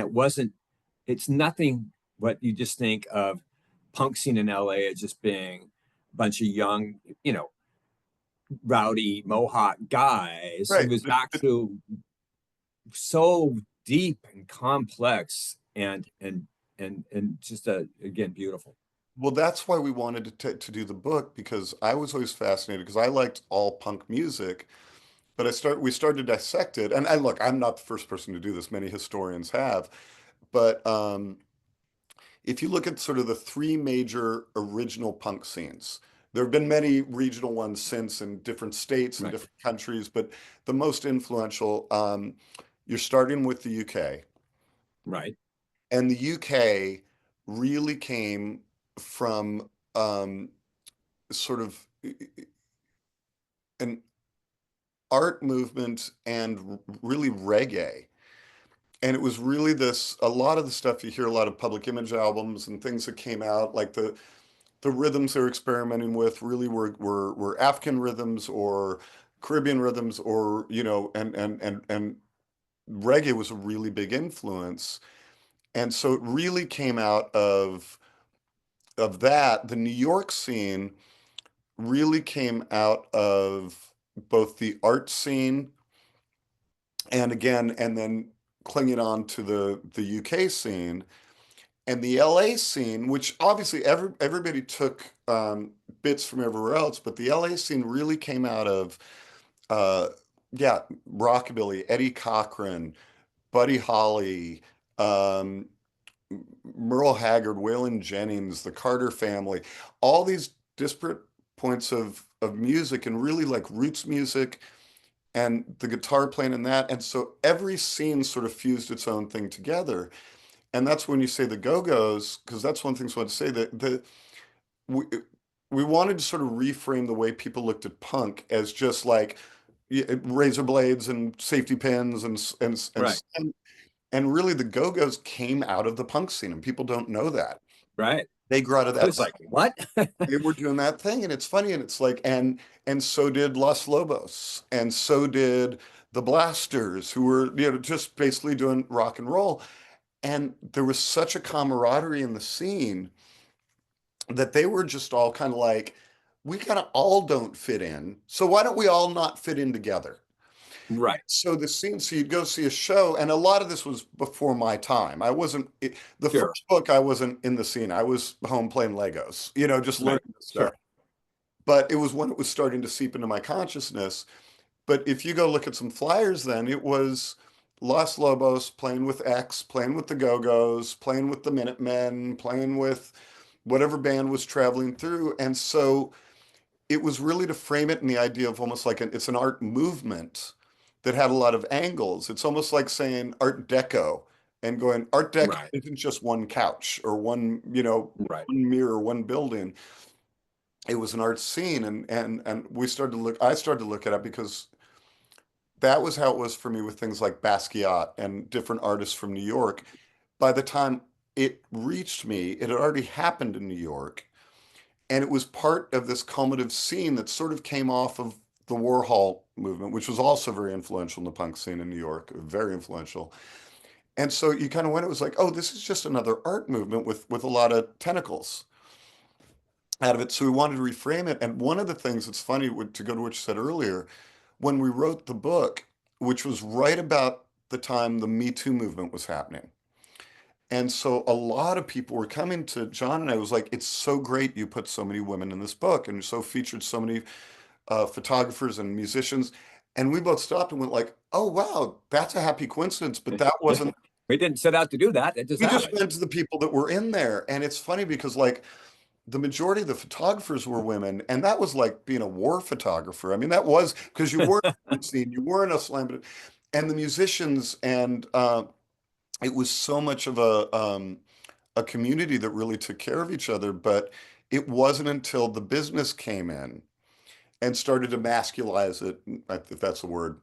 A: it's nothing what you just think of punk scene in LA as just being a bunch of young, rowdy Mohawk guys. It
B: Right.
A: was actually so deep and complex and just again, beautiful.
B: Well, that's why we wanted to do the book because I was always fascinated because I liked all punk music, but we started to dissect it. And look, I'm not the first person to do this. Many historians have, but if you look at sort of the three major original punk scenes, there have been many regional ones since in different states and
A: Right.
B: different countries, but the most influential, you're starting with the UK.
A: Right.
B: And the UK really came from sort of an art movement and really reggae. And it was really a lot of the stuff you hear, a lot of Public Image albums and things that came out, like the rhythms they're experimenting with really were African rhythms or Caribbean rhythms or and reggae was a really big influence. And so it really came out of that. The New York scene really came out of both the art scene and then clinging on to the UK scene. And the LA scene, which obviously everybody took bits from everywhere else, but the LA scene really came out of, uh, yeah, rockabilly, Eddie Cochran, Buddy Holly, um, Merle Haggard, Waylon Jennings, the Carter family, all these disparate points of music and really like roots music and the guitar playing in that. And so every scene sort of fused its own thing together. And that's when you say the Go-Go's, because that's one thing I want to say that we we wanted to sort of reframe the way people looked at punk as just like razor blades and safety pins
A: Right.
B: and really the Go-Go's came out of the punk scene, and people don't know that.
A: Right.
B: They grew out of
A: I
B: that
A: was like, what?
B: they were doing that thing, and it's funny, and it's like, and so did Los Lobos, and so did the Blasters, who were just basically doing rock and roll. And there was such a camaraderie in the scene that they were just all kind of like, we kind of all don't fit in. So why don't we all not fit in together?
A: Right.
B: So the scene, so you'd go see a show, and a lot of this was before my time. I wasn't, the
A: Sure.
B: first book, I wasn't in the scene. I was home playing Legos, just
A: Right.
B: learning this stuff.
A: Sure.
B: But it was when it was starting to seep into my consciousness. But if you go look at some flyers, then it was Los Lobos playing with X, playing with the Go-Go's, playing with the Minutemen, playing with whatever band was traveling through. And so it was really to frame it in the idea of almost like it's an art movement that had a lot of angles. It's almost like saying Art Deco and going, Art Deco
A: Right.
B: isn't just one couch or one,
A: Right.
B: one mirror, one building. It was an art scene, and I started to look at it because that was how it was for me with things like Basquiat and different artists from New York. By the time it reached me, it had already happened in New York, and it was part of this cumulative scene that sort of came off of the Warhol movement, which was also very influential in the punk scene in New York, very influential. And so you kind of went, it was like, oh, this is just another art movement with a lot of tentacles out of it. So we wanted to reframe it. And one of the things that's funny, to go to what you said earlier, when we wrote the book, which was right about the time the Me Too movement was happening. And so a lot of people were coming to John and I was like, it's so great you put so many women in this book and so featured so many photographers and musicians. And we both stopped and went like, oh, wow, that's a happy coincidence. But that wasn't,
A: We didn't set out to do that. It just
B: we just
A: happened.
B: went to the people that were in there. And it's funny because like the majority of the photographers were women. And that was like being a war photographer. I mean, that was because you weren't seen, you weren't a slam, and the musicians and it was so much of a community that really took care of each other. But it wasn't until the business came in and started to masculize it, if that's the word.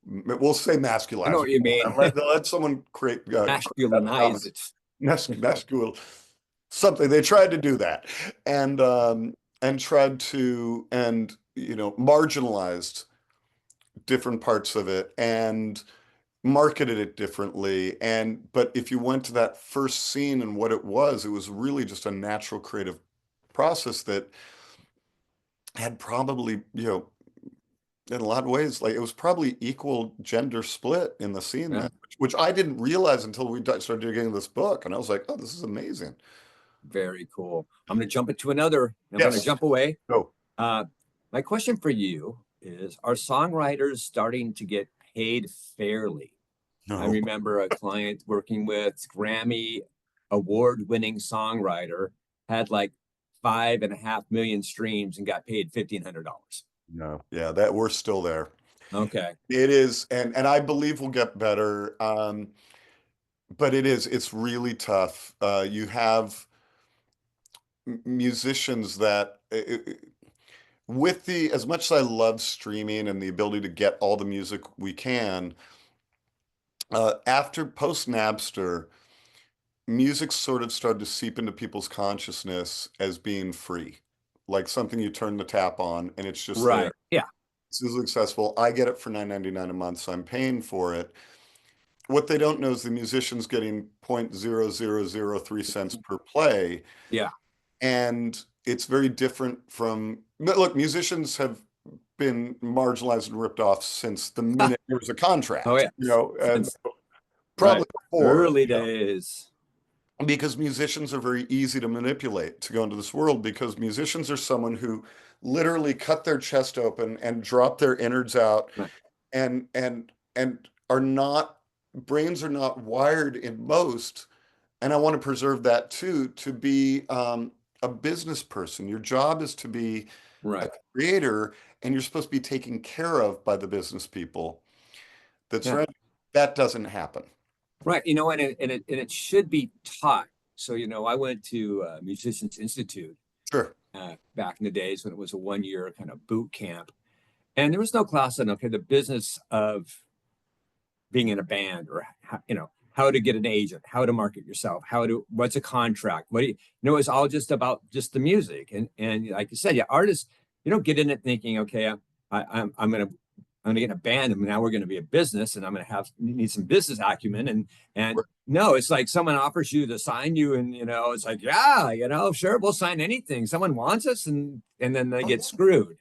B: We'll say
A: I know
B: masculize it.
A: what you mean.
B: Let someone create
A: Masculinize it.
B: masculine something. They tried to do that, and tried to marginalized different parts of it and marketed it differently. And but if you went to that first scene and what it was really just a natural creative process that had probably, in a lot of ways, like it was probably equal gender split in the scene
A: Yeah.
B: then, which I didn't realize until we started digging this book. And I was like, oh, this is amazing.
A: Very cool. I'm going to jump into another. I'm going to
B: Yes.
A: jump away.
B: Go.
A: Uh, my question for you is, are songwriters starting to get paid fairly? I
B: No.
A: remember a client working with Grammy award-winning songwriter, had like 5.5 million streams and got paid $1,500.
B: No. Yeah, that we're still there.
A: Okay.
B: It is, and I believe we'll get better. But it's really tough. You have musicians that with the as much as I love streaming and the ability to get all the music we can, after post Napster, music sort of started to seep into people's consciousness as being free, like something you turn the tap on and it's just there.
A: Right. Yeah.
B: It's easily accessible. I get it for $9.99 a month, so I'm paying for it. What they don't know is the musician's getting 0.0003 cents per play,
A: Yeah.
B: and it's very different from look, musicians have been marginalized and ripped off since the minute there was a
A: Oh,
B: contract,
A: yeah.
B: and
A: Since,
B: probably
A: right.
B: before,
A: Early days.
B: because musicians are very easy to manipulate to go into this world because musicians are someone who literally cut their chest open and drop their innards out
A: Right.
B: and are not brains are not wired in most, and I want to preserve that too, to be a business person. Your job is to be a
A: Right.
B: creator, and you're supposed to be taken care of by the business people that's
A: Yeah.
B: right. That doesn't happen.
A: Right. And it should be taught. So, I went to Musicians Institute
B: Sure.
A: back in the days when it was a 1 year kind of boot camp. And there was no class on, okay, the business of being in a band, or how to get an agent, how to market yourself, what's a contract, it's all just about just the music. And like you said, yeah, artists, you don't get in it thinking, okay, I'm gonna get in a band and now we're gonna be a business and I'm gonna need some business acumen. And no, it's like someone offers you to sign you, and it's like, yeah, sure, we'll sign anything. Someone wants us, and then they get screwed.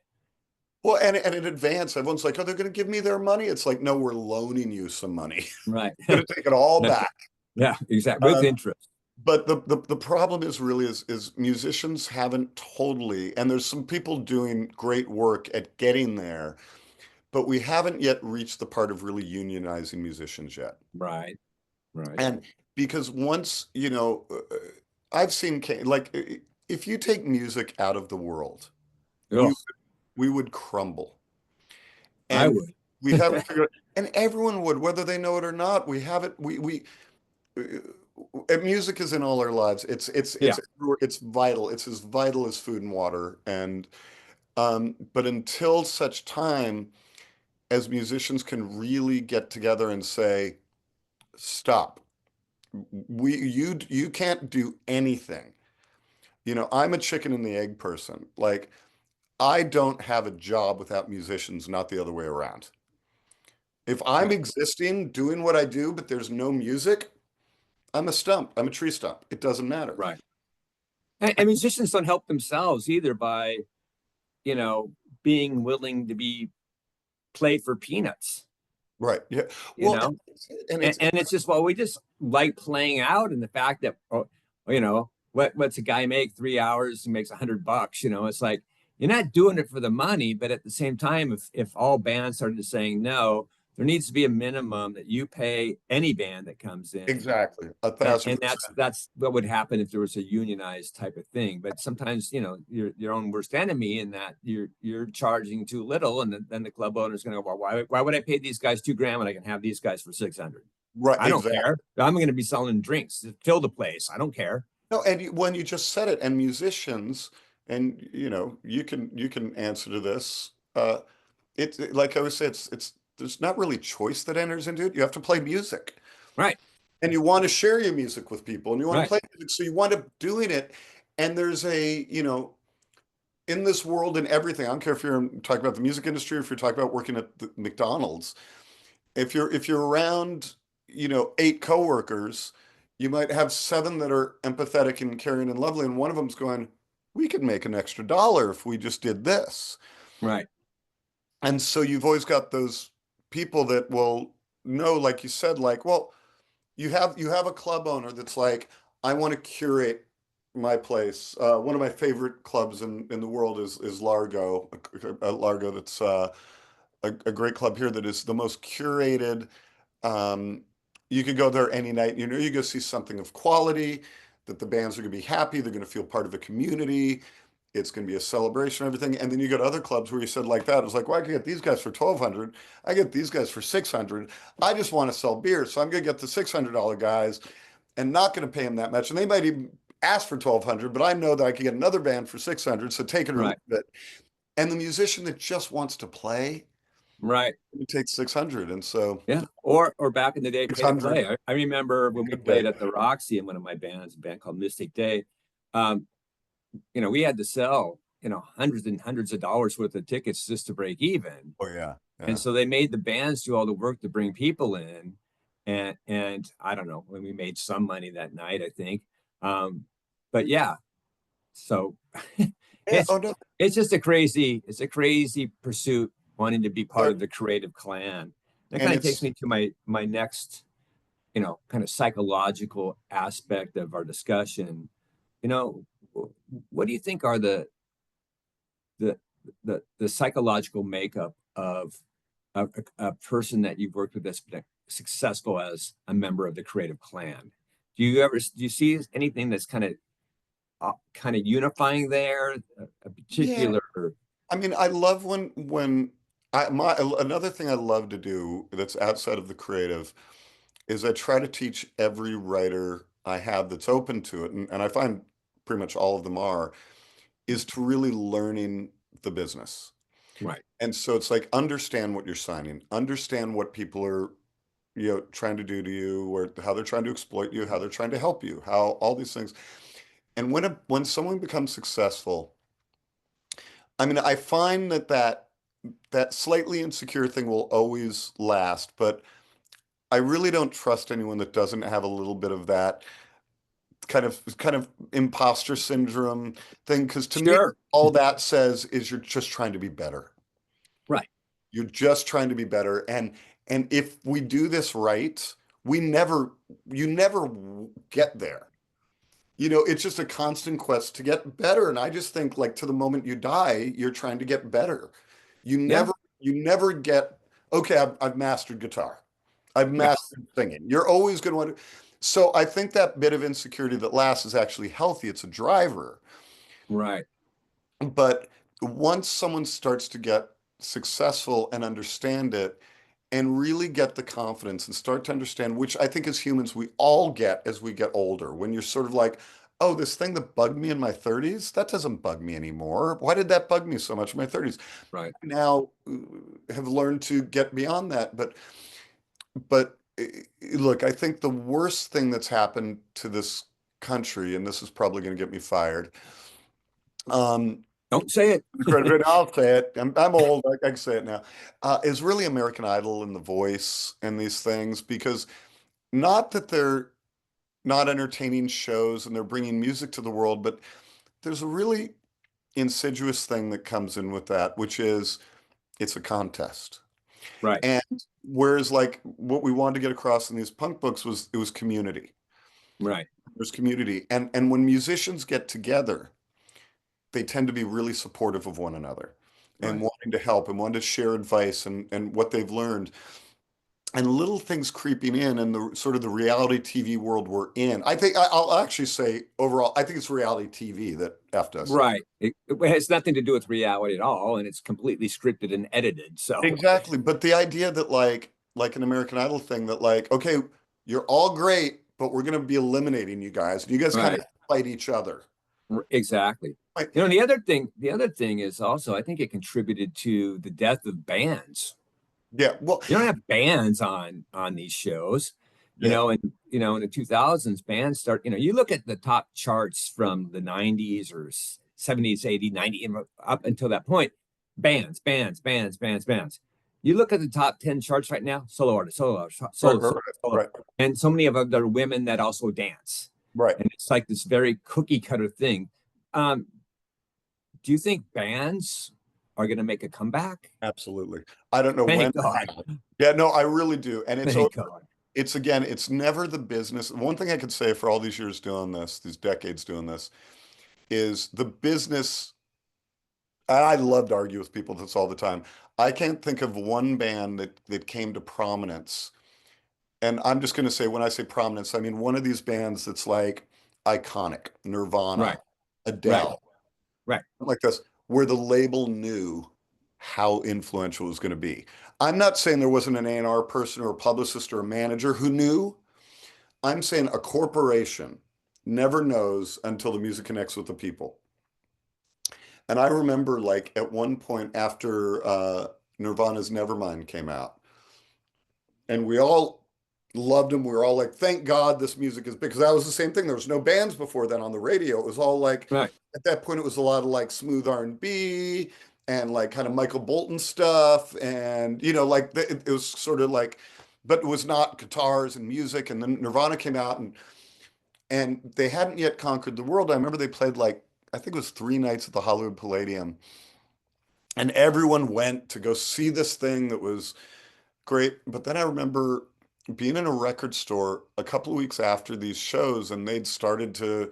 B: Well, and in advance, everyone's like, "Oh, they're going to give me their money." It's like, no, we're loaning you some money.
A: Right.
B: We're going to take it all back.
A: Yeah, exactly. With
B: Um,
A: interest.
B: but the problem is really is musicians haven't totally, and there's some people doing great work at getting there, but we haven't yet reached the part of really unionizing musicians yet.
A: Right. Right.
B: And because once, I've seen like if you take music out of the world,
A: Oh,
B: we we would crumble.
A: I
B: And
A: would.
B: We haven't figured out, and everyone would, whether they know it or not. We have it. Music is in all our lives.
A: Yeah,
B: It's vital. It's as vital as food and water. And but until such time as musicians can really get together and say, stop. You can't do anything. I'm a chicken and the egg person. Like, I don't have a job without musicians, not the other way around. If I'm
A: right,
B: existing, doing what I do, but there's no music, I'm a stump. I'm a tree stump. It doesn't matter.
A: right. And musicians don't help themselves either by, you know, being willing to be played for peanuts,
B: Right. Yeah.
A: you
B: Well,
A: know?
B: and
A: And it's just, well, we just like playing out, and the fact that, oh, what's a guy make 3 hours? He makes $100. It's like you're not doing it for the money, but at the same time, if all bands started saying no, there needs to be a minimum that you pay any band that comes in.
B: exactly a
A: And
B: thousand
A: that's
B: percent.
A: that's what would happen if there was a unionized type of thing. But sometimes, you're your own worst enemy in that you're charging too little, and then the club owner's going to go, well, why would I pay these guys 2 grand when I can have these guys for 600?
B: Right.
A: I don't
B: Exactly.
A: care. I'm going to be selling drinks to fill the place. I don't care.
B: No, and when you just said it, and musicians, and you can answer to this. Like I always say, it's there's not really choice that enters into it. You have to play music.
A: Right,
B: And you want to share your music with people, and you want to
A: right,
B: play music, so you wind up doing it. And there's in this world and everything, I don't care if you're talking about the music industry or if you're talking about working at the McDonald's. If you're around, 8 coworkers, you might have 7 that are empathetic and caring and lovely, and one of them's going, we could make an extra dollar if we just did this.
A: right.
B: And so you've always got those people that will know, like you said, like, well, you have a club owner that's like, I want to curate my place. One of my favorite clubs in the world is Largo, Largo. That's a great club here that is the most curated. Um, you could go there any night. You go see something of quality, that the bands are going to be happy. They're going to feel part of a community. It's going to be a celebration, everything. And then you go to other clubs where you said like that. It's like, well, I can get these guys for 1,200. I get these guys for 600. I just want to sell beer, so I'm going to get the $600 guys and not going to pay them that much. And they might even ask for 1,200, but I know that I can get another band for 600. So take it or leave
A: Right,
B: it. And the musician that just wants to play,
A: right.
B: it takes 600. And so
A: Yeah. Or back in the day, pay to
B: 600,
A: play. I remember when we
B: good day.
A: played at the Roxy in one of my bands, a band called Mystic Day. Um, we had to sell, hundreds and hundreds of dollars worth of tickets just to break even.
B: Oh yeah,
A: And
B: yeah.
A: so they made the bands do all the work to bring people in. And I don't know, when we made some money that night, I think. But yeah, so
B: Yeah.
A: it's
B: Oh no.
A: it's a crazy pursuit, wanting to be part
B: But
A: of the creative clan. That
B: and
A: kind of takes
B: it's
A: me to my next, kind of psychological aspect of our discussion. You know, what do you think are the the psychological makeup of a person that you've worked with that's been successful as a member of the creative clan? Do you see anything that's kind of unifying there, a
B: yeah.
A: particular?
B: I mean, I love when another thing I love to do that's outside of the creative is I try to teach every writer I have that's open to it, and I find pretty much all of them are, is to really learning the business.
A: Right,
B: And so it's like, understand what you're signing, understand what people are, trying to do to you, or how they're trying to exploit you, how they're trying to help you, how all these things. And when someone becomes successful, I mean, I find that slightly insecure thing will always last, but I really don't trust anyone that doesn't have a little bit of that kind of imposter syndrome thing. Because to me,
A: sure,
B: all that says is you're just trying to be better.
A: right,
B: You're just trying to be better. And if we do this right, we never you never get there. It's just a constant quest to get better. And I just think, like, to the moment you die, you're trying to get better. You
A: yeah,
B: never you never get, okay, I've mastered guitar. I've
A: yes,
B: mastered singing. You're always going to want to. So I think that bit of insecurity that lasts is actually healthy. It's a driver.
A: right,
B: But once someone starts to get successful and understand it, and really get the confidence and start to understand, which I think as humans we all get as we get older, when you're sort of like, oh, this thing that bugged me in my 30s, that doesn't bug me anymore. Why did that bug me so much in my 30s?
A: Right.
B: Now have learned to get beyond that. But look, I think the worst thing that's happened to this country, and this is probably going to get me fired, um,
A: Don't say it.
B: I'll say it. I'm old. I can say it now. Is really American Idol and The Voice and these things, because not that they're not entertaining shows and they're bringing music to the world, but there's a really insidious thing that comes in with that, which is it's a contest.
A: Right.
B: And whereas like what we wanted to get across in these punk books was it was community.
A: Right.
B: There's community. And when musicians get together, they tend to be really supportive of one another and
A: Right.
B: wanting to help and wanting to share advice and what they've learned. And little things creeping in and the sort of the reality TV world we're in. I think I'll actually say overall, I think it's reality TV that effed us.
A: Right. It has nothing to do with reality at all, and it's completely scripted and edited. So,
B: Exactly. But the idea that like an American Idol thing that like, okay, you're all great, but we're gonna be eliminating you guys. And you guys kind
A: right.
B: of fight each other.
A: Exactly.
B: Like,
A: The other thing is also, I think it contributed to the death of bands.
B: yeah, well,
A: You don't have bands on these shows,
B: yeah,
A: and in the 2000s, bands start. You look at the top charts from the 90s or 70s, 80s, 90s, up until that point, bands, bands, bands, bands, bands. You look at the top 10 charts right now, solo artists, solo artists,
B: right,
A: solo,
B: right,
A: solo, solo,
B: right,
A: and so many of them are women that also dance,
B: right.
A: and it's like this very cookie cutter thing. Um, do you think bands are going to make a comeback?
B: Absolutely. I don't know when.
A: Thank God.
B: Yeah, no, I really do. And
A: Thank God.
B: it's again, it's never the business. One thing I could say for all these years doing this, these decades doing this, is the business. I love to argue with people this all the time. I can't think of one band that came to prominence. And I'm just going to say, when I say prominence, I mean one of these bands that's like iconic,
A: Right.
B: Nirvana,
A: Right.
B: Adele,
A: Right.
B: like this, where the label knew how influential it was going to be. I'm not saying there wasn't an A&R person or a publicist or a manager who knew. I'm saying a corporation never knows until the music connects with the people. And I remember like at one point after Nirvana's Nevermind came out, and we all loved him. We were all like, thank God this music is, because that was the same thing. There was no bands before then on the radio. It was all like,
A: Right.
B: at that point, it was a lot of like smooth R&B and like kind of Michael Bolton stuff. And, like it was sort of like, but it was not guitars and music. And then Nirvana came out and they hadn't yet conquered the world. I remember they played like, I think it was 3 nights at the Hollywood Palladium. And everyone went to go see this thing that was great. But then I remember being in a record store a couple of weeks after these shows, and it started to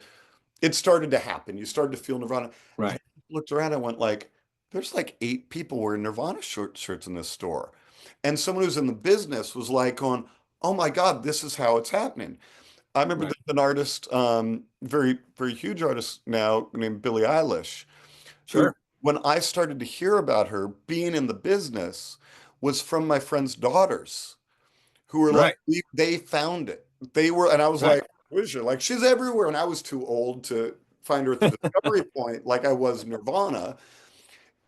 B: happen. You started to feel Nirvana. And
A: Right.
B: I looked around and went like, there's like 8 people wearing Nirvana shirts in this store. And someone who's in the business was like going, oh my God, this is how it's happening. I remember
A: Right.
B: there's an artist, very, very huge artist now named Billie Eilish, who,
A: Sure.
B: when I started to hear about her being in the business, was from my friend's daughters who were like,
A: Right.
B: they found it. They were, and I was
A: Right.
B: like, who is she? Like, she's everywhere. And I was too old to find her at the discovery point, like I was Nirvana.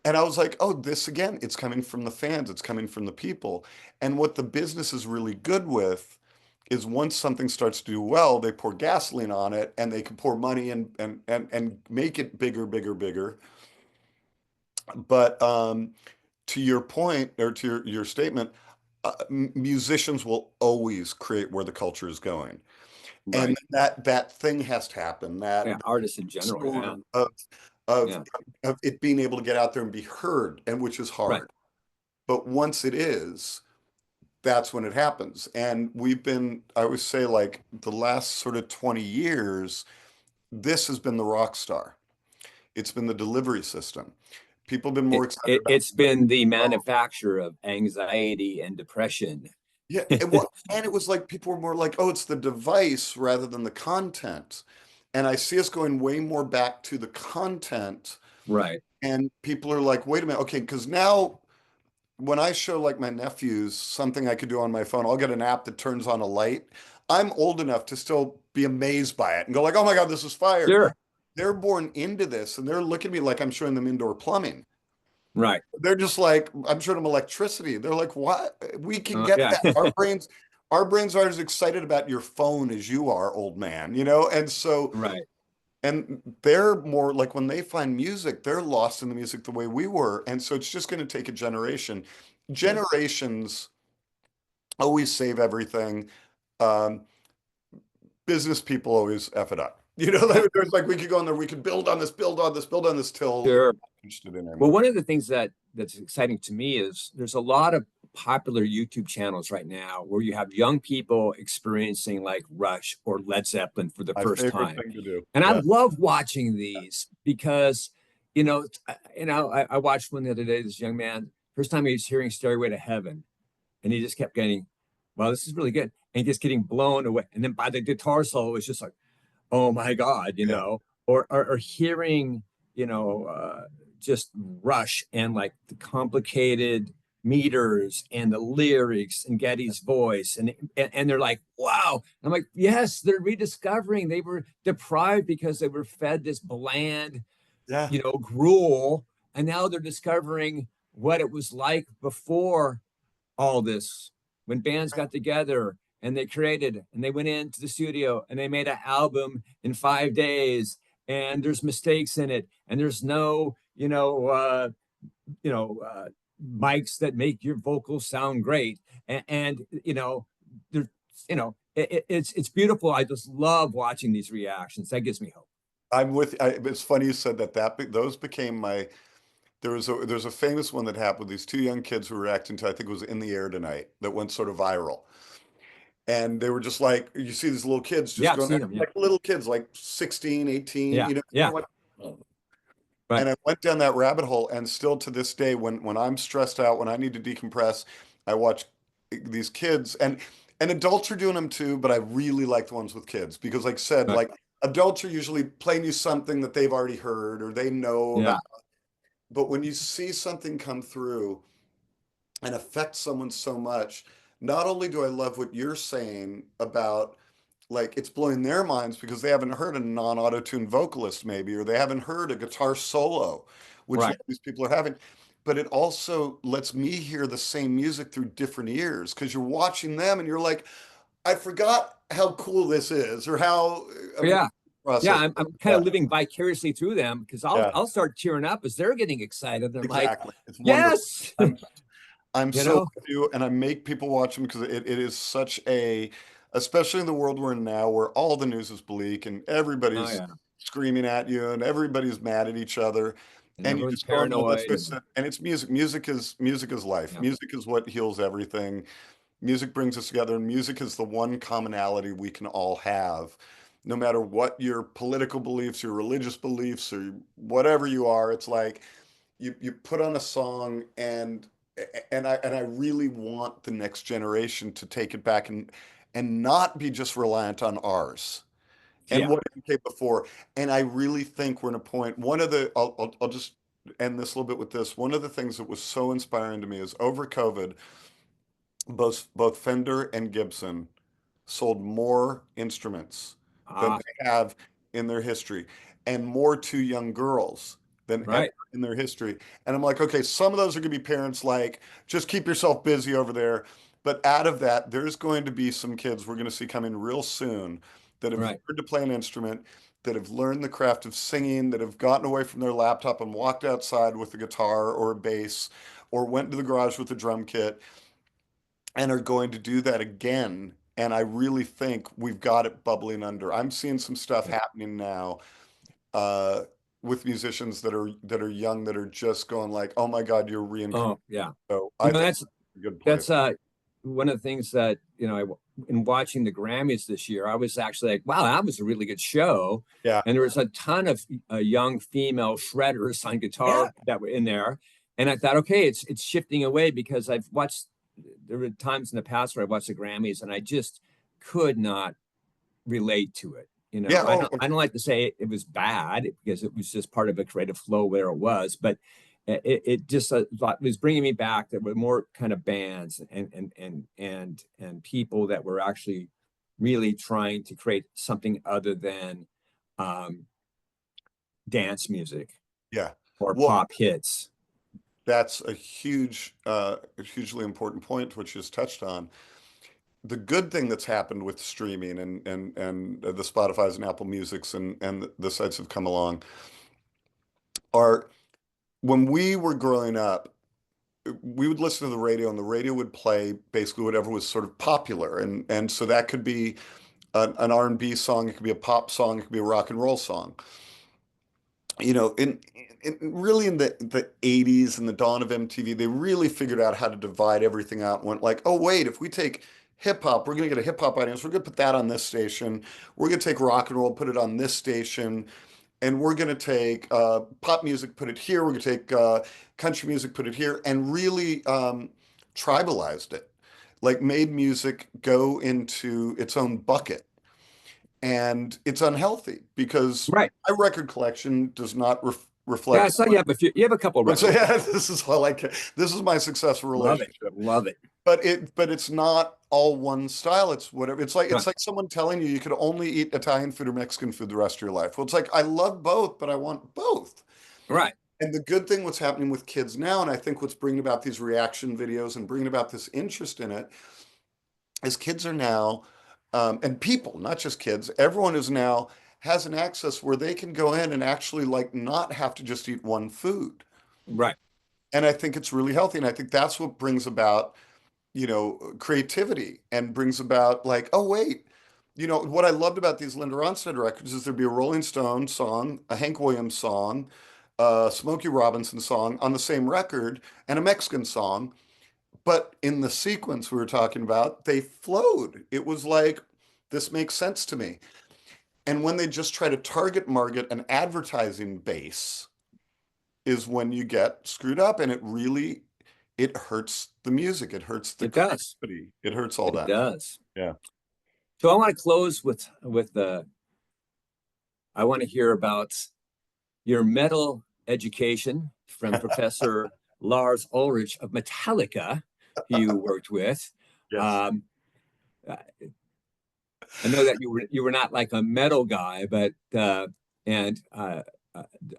B: And I was like, oh, this again, it's coming from the fans, it's coming from the people. And what the business is really good with is once something starts to do well, they pour gasoline on it and they can pour money and make it bigger, bigger, bigger. But to your point or to your statement, musicians will always create where the culture is going, and
A: Right.
B: that thing has to happen.
A: Yeah.
B: That
A: Artists in general. Yeah.
B: storm of
A: Yeah.
B: of it being able to get out there and be heard, and which is
A: Right.
B: hard. But once it is, that's when it happens. And I always say, like the last sort of 20 years, this has been the rock star. It's been the delivery system. People have been more excited about.
A: It's been the manufacture of anxiety and depression.
B: Yeah, and it was like people were more like, oh, it's the device rather than the content. And I see us going way more back to the content.
A: Right.
B: And people are like, wait a minute, okay, because now when I show like my nephews something I could do on my phone, I'll get an app that turns on a light. I'm old enough to still be amazed by it and go like, oh my God, this is fire.
A: Sure.
B: They're born into this and they're looking at me like I'm showing them indoor plumbing.
A: Right.
B: They're just like, I'm showing them electricity. They're like, what? We can get
A: Yeah.
B: that. Our brains are as excited about your phone as you are, old man, And so,
A: Right.
B: and they're more like when they find music, they're lost in the music the way we were. And so it's just going to take a generation.
A: Yeah.
B: Generations always save everything. Um, Business people always F it up. There's like we could go on there, we could build on this, build on this, build on this till we're
A: Sure.
B: not interested in
A: Well,
B: anymore.
A: one of the things that's exciting to me is there's a lot of popular YouTube channels right now where you have young people experiencing like Rush or Led Zeppelin for the
B: My
A: first
B: favorite
A: time.
B: thing to do.
A: And I
B: Yeah.
A: love watching these because, I watched one the other day, this young man, first time he was hearing Stairway to Heaven, and he just kept getting, well, this is really good. And just getting blown away. And then by the guitar solo, it's just like, oh my God,
B: Yeah.
A: or hearing, just Rush and like the complicated meters and the lyrics and Getty's voice. And they're like, wow. And I'm like, yes, they're rediscovering. They were deprived because they were fed this bland,
B: Yeah.
A: gruel. And now they're discovering what it was like before all this, when bands got together and they created and they went into the studio and they made an album in 5 days, and there's mistakes in it, and there's no mics that make your vocals sound great, and there's it's beautiful. I just love watching these reactions. That gives me hope.
B: It's funny you said those became my, there's a famous one that happened with these two young kids who were acting to, I think it was In the Air Tonight, that went sort of viral. And they were just like, you see these little kids just
A: Yeah, I've
B: going,
A: seen them. Yeah.
B: like little kids, like 16, 18,
A: Yeah. Yeah. Right.
B: and I went down that rabbit hole. And still to this day, when I'm stressed out, when I need to decompress, I watch these kids, and adults are doing them too, but I really like the ones with kids because like I said,
A: Right.
B: like adults are usually playing you something that they've already heard or they know about.
A: Yeah.
B: But when you see something come through and affect someone so much, not only do I love what you're saying about like it's blowing their minds because they haven't heard a non-auto-tune vocalist maybe, or they haven't heard a guitar solo, which a lot
A: Right.
B: of these people are having. But it also lets me hear the same music through different ears because you're watching them and you're like, I forgot how cool this is or how
A: Yeah. Yeah,
B: process.
A: I'm kind
B: Yeah,
A: of living vicariously through them because I'll
B: yeah,
A: I'll start tearing up as they're getting excited. I'm like,
B: exactly. It's wonderful.
A: yes,
B: I'm
A: you
B: so
A: know.
B: with you, and I make people watch them because it is such a, especially in the world we're in now, where all the news is bleak and
A: Oh
B: everybody's
A: yeah,
B: screaming at you and everybody's mad at each other,
A: and
B: and you
A: everyone's
B: just go, no, that's
A: paranoid.
B: just it. And it's music. Music is life.
A: Yeah,
B: Music is what heals everything. Music brings us together, and music is the one commonality we can all have, no matter what your political beliefs, your religious beliefs, or whatever you are. It's like you put on a song and I really want the next generation to take it back and not be just reliant on ours and
A: yeah.
B: what it came before. And I really think we're in a point. I'll just end this a little bit with this. One of the things that was so inspiring to me is over COVID, both Fender and Gibson sold more instruments than
A: Ah,
B: they have in their history, and more to young girls than ever
A: right.
B: in their history. And I'm like, okay, some of those are going to be parents like, just keep yourself busy over there. But out of that, there's going to be some kids we're going to see coming real soon that have
A: Right.
B: learned to play an instrument, that have learned the craft of singing, that have gotten away from their laptop and walked outside with a guitar or a bass, or went to the garage with a drum kit and are going to do that again. And I really think we've got it bubbling under. I'm seeing some stuff
A: Yeah.
B: happening now uh, with musicians that are young that are just going like, "Oh my God, you're reincarnated."
A: Oh yeah.
B: So I think
A: That's
B: it's a good place.
A: that's one of the things that in watching the Grammys this year, I was actually like, wow, that was a really good show.
B: Yeah,
A: And there was a ton of young female shredders on
B: yeah,
A: guitar that were in there, and I thought, okay, it's shifting away because I've watched. There were times in the past where I watched the Grammys and I just could not relate to it.
B: yeah.
A: I don't like to say it was bad because it was just part of a creative flow where it was, but it just was bringing me back. There were more kind of bands and people that were actually really trying to create something other than um, dance music
B: Yeah.
A: or
B: Well,
A: pop hits.
B: that's a hugely important point, which is touched on. The good thing that's happened with streaming and the Spotify's and Apple Musics and the sites have come along are when we were growing up, we would listen to the radio and the radio would play basically whatever was sort of popular. And so that could be an R&B song, it could be a pop song, it could be a rock and roll song. You know, really in the 80s and the dawn of MTV, they really figured out how to divide everything out and went like, oh, wait, if we take hip hop, we're going to get a hip hop audience. We're going to put that on this station. We're going to take rock and roll, put it on this station. And we're going to take pop music, put it here. We're going to take country music, put it here, and really tribalized it, like made music go into its own bucket. And it's unhealthy because
A: Right.
B: my record collection does not
A: Yeah, I
B: reflect.
A: saw you have a couple
B: So
A: records.
B: yeah, this is how like this is my successful
A: Love it.
B: relationship.
A: Love it.
B: But it's not all one style. It's whatever.
A: Right.
B: It's like someone telling you could only eat Italian food or Mexican food the rest of your life. Well, it's like I love both, but I want both.
A: Right.
B: And the good thing what's happening with kids now, and I think what's bringing about these reaction videos and bringing about this interest in it, is kids are now, and people, not just kids, everyone is now has an access where they can go in and actually like not have to just eat one food.
A: Right.
B: And I think it's really healthy. And I think that's what brings about, creativity and brings about like, oh, wait, what I loved about these Linda Ronstadt records is there'd be a Rolling Stone song, a Hank Williams song, a Smokey Robinson song on the same record, and a Mexican song. But in the sequence we were talking about, they flowed. It was like, this makes sense to me. And when they just try to target market an advertising base is when you get screwed up and it hurts the music. It hurts the
A: It does.
B: creativity. It hurts all
A: It
B: that.
A: does.
B: Yeah.
A: So I want to close with the I want to hear about your metal education from Professor Lars Ulrich of Metallica, who you worked with.
B: Yes.
A: Um, I know that you were not like a metal guy, but and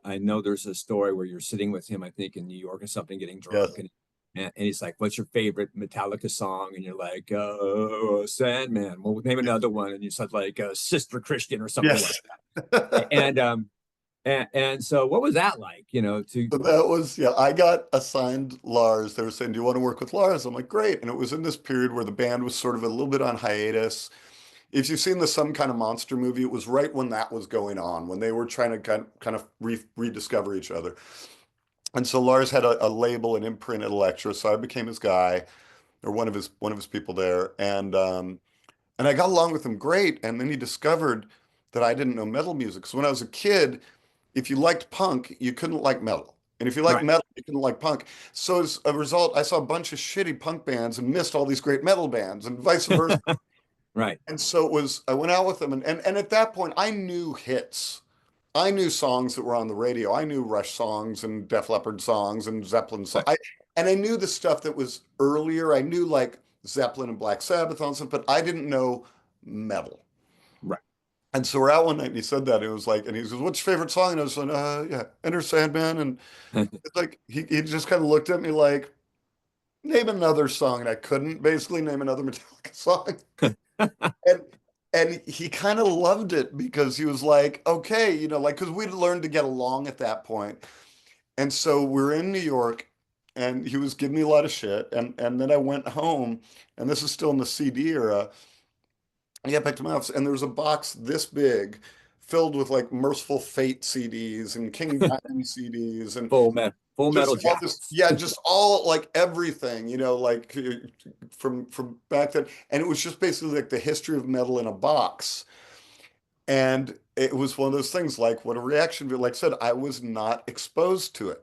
A: I know there's a story where you're sitting with him, I think in New York or something, getting drunk,
B: Yes.
A: and he's like, "What's your favorite Metallica song?" And you're like, "Oh, Sandman." Well, name another one, and you said like Sister Christian or something like
B: Yes.
A: that. And so, what was that like?
B: So that was, yeah, I got assigned Lars. They were saying, do you want to work with Lars? I'm like, great. And it was in this period where the band was sort of a little bit on hiatus. If you've seen the Some Kind of Monster movie, it was right when that was going on, when they were trying to kind of rediscover each other. And so Lars had a label, an imprint at Elektra, so I became his guy, or one of his people there. And I got along with him great. And then he discovered that I didn't know metal music. So when I was a kid, if you liked punk, you couldn't like metal. And if you liked
A: Right,
B: metal, you couldn't like punk. So as a result, I saw a bunch of shitty punk bands and missed all these great metal bands and vice versa.
A: right,
B: And so I went out with them. And at that point, I knew hits. I knew songs that were on the radio. I knew Rush songs and Def Leppard songs and Zeppelin songs.
A: right,
B: And I knew the stuff that was earlier. I knew like Zeppelin and Black Sabbath and stuff, but I didn't know metal.
A: right.
B: And so we're out one night and he said that. It was like, and he goes, what's your favorite song? And I was like, yeah, Enter Sandman. And it's like, he just kind of looked at me like, name another song. And I couldn't basically name another Metallica song. And he kind of loved it because he was like, okay, like, because we'd learned to get along at that point. And so we're in New York and he was giving me a lot of shit. And then I went home and this is still in the CD era. I got back to my office and there was a box this big filled with like Merciful Fate CDs and King Diamond CDs and
A: Full Metal
B: just all this,
A: Jackets.
B: yeah, just all like everything, like from back then. And it was just basically like the history of metal in a box. And it was one of those things like what a reaction, like I said, I was not exposed to it.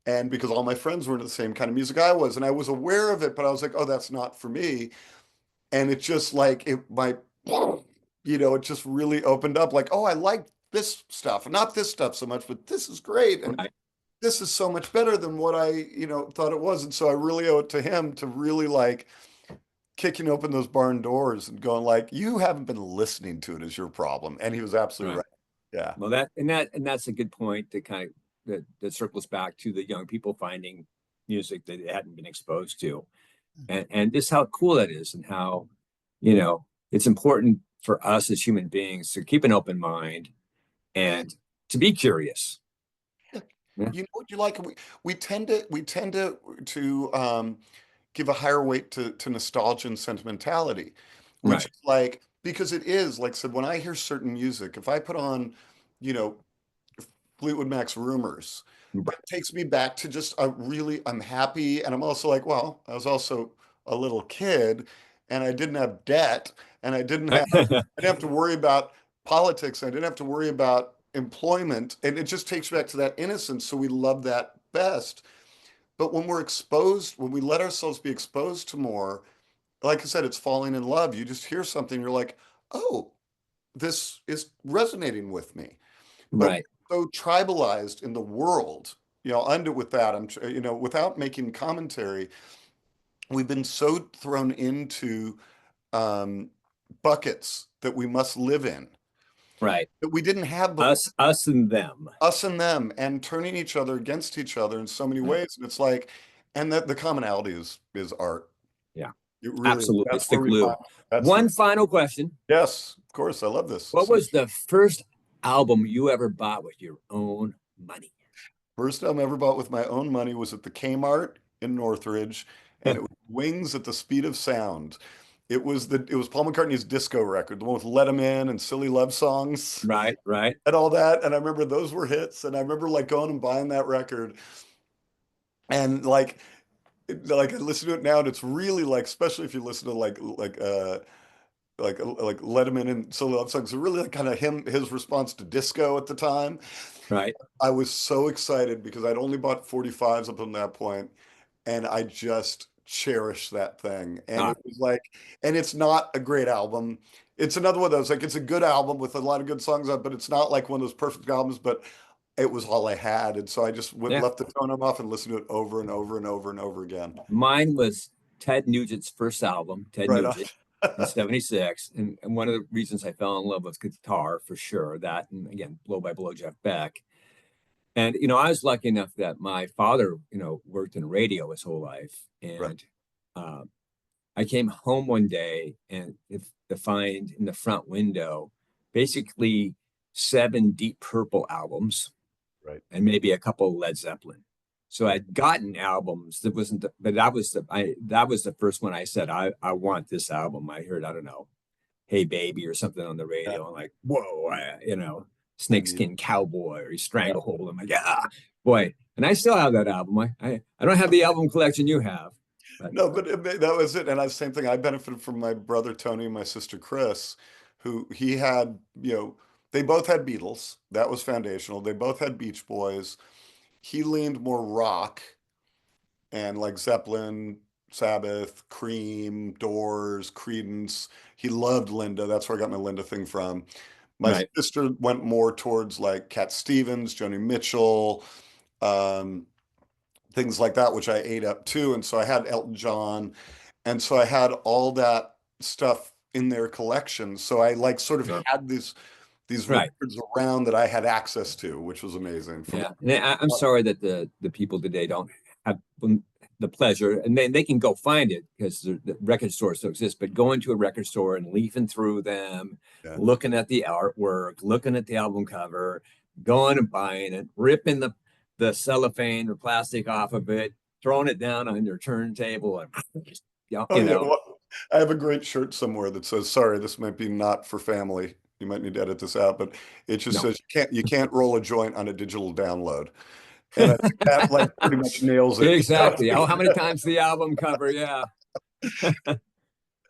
B: And because all my friends were into the same kind of music I was, and I was aware of it, but I was like, oh, that's not for me. And it just like it just really opened up like, oh, I like this stuff, not this stuff so much, but this is great. And
A: Right.
B: this is so much better than what I, thought it was. And so I really owe it to him to really like kicking open those barn doors and going like, you haven't been listening to it is your problem. And he was absolutely
A: Right.
B: right. Yeah.
A: Well, that's a good point to kind of that circles back to the young people finding music that they hadn't been exposed to, and just how cool that is, and how, it's important for us as human beings to keep an open mind and to be curious. Yeah.
B: You know what you like? We tend to give a higher weight to nostalgia and sentimentality, which
A: Right.
B: is like because it is like I said, when I hear certain music, if I put on, you know, Fleetwood Mac's Rumors,
A: Right.
B: it takes me back to just a really I'm happy, and I'm also like, well, I was also a little kid, and I didn't have debt, and I didn't have to worry about politics. I didn't have to worry about employment. And it just takes you back to that innocence. So we love that best. But when we're exposed, when we let ourselves be exposed to more, like I said, it's falling in love. You just hear something, you're like, oh, this is resonating with me. But
A: Right.
B: we're so tribalized in the world, under with that, without making commentary, we've been so thrown into um, buckets that we must live in
A: Right.
B: that we didn't have before.
A: Us and them.
B: Us and them, and turning each other against each other in so many
A: Right.
B: ways. And it's like, and that the commonality is art.
A: Yeah.
B: It really is.
A: Absolutely.
B: That's
A: It's the
B: where we find
A: glue.
B: that's the
A: One final question.
B: yes, of course. I love this.
A: What was the first album you ever bought with your own money?
B: First album I ever bought with my own money was at the Kmart in Northridge, and it was Wings at the Speed of Sound. It was Paul McCartney's disco record, the one with Let 'Em In and Silly Love Songs
A: Right. Right.
B: and all that. And I remember those were hits. And I remember like going and buying that record and like I listen to it now, and it's really like, especially if you listen to like Let 'Em In and Silly Love Songs, it's really like kind of his response to disco at the time.
A: Right.
B: I was so excited because I'd only bought 45s up until that point, and I just cherished that thing. And
A: Ah,
B: it was like, and it's not a great album. It's another one of those, like, it's a good album with a lot of good songs on, but it's not like one of those perfect albums, but it was all I had. And so I just
A: yeah.
B: left the tone off and listened to it over and over and over and over again.
A: Mine was Ted Nugent's first album, Ted
B: Right on.
A: Nugent, in '76. And one of the reasons I fell in love with guitar, for sure, that, and again, Blow by Blow, Jeff Beck. And, I was lucky enough that my father, worked in radio his whole life.
B: Right.
A: And uh, I came home one day and to find in the front window basically 7 Deep Purple albums
B: Right.
A: and maybe a couple of Led Zeppelin. So I'd gotten albums that wasn't, but that was the first one I said, I want this album. I heard, I don't know, Hey Baby or something on the
B: Yeah.
A: radio. I'm like, whoa,
B: I need
A: Snakeskin Cowboy or
B: yeah.
A: Stranglehold. I'm like, yeah, boy. And I still have that album. I don't have the album collection you have, but
B: No, but that was it. And I same thing. I benefited from my brother Tony and my sister Chris, who he had, they both had Beatles. That was foundational. They both had Beach Boys. He leaned more rock and like Zeppelin, Sabbath, Cream, Doors, Creedence. He loved Linda. That's where I got my Linda thing from. My
A: right,
B: sister went more towards like Cat Stevens, Joni Mitchell, um, things like that, which I ate up too. And so I had Elton John. And so I had all that stuff in their collection. So I like sort of
A: sure,
B: had these
A: right.
B: records around that I had access to, which was amazing for me.
A: Yeah, and I'm sorry that the people today don't have the pleasure, and they can go find it because the record stores still exist. But going to a record store and leafing through them,
B: Yeah.
A: looking at the artwork, looking at the album cover, going and buying it, ripping the cellophane or plastic off of it, throwing it down on your turntable, and
B: Oh
A: you
B: yeah.
A: know,
B: Well, I have a great shirt somewhere that says, sorry, this might be not for family. You might need to edit this out, but it just
A: no.
B: says you can't roll a joint on a digital download. And I think that like pretty much nails it.
A: Exactly. Oh, how many times the album cover? Yeah.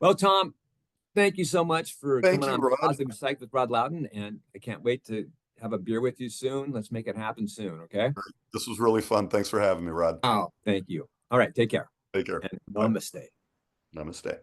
A: Well, Tom, thank you so much for
B: Thank
A: coming
B: you,
A: on
B: Rod.
A: Positive Psych with Rod Loudon, and I can't wait to have a beer with you soon. Let's make it happen soon, okay?
B: This was really fun. Thanks for having me, Rod.
A: Oh, thank you. All right, take care
B: Take care.
A: and
B: Bye.
A: namaste.
B: Namaste.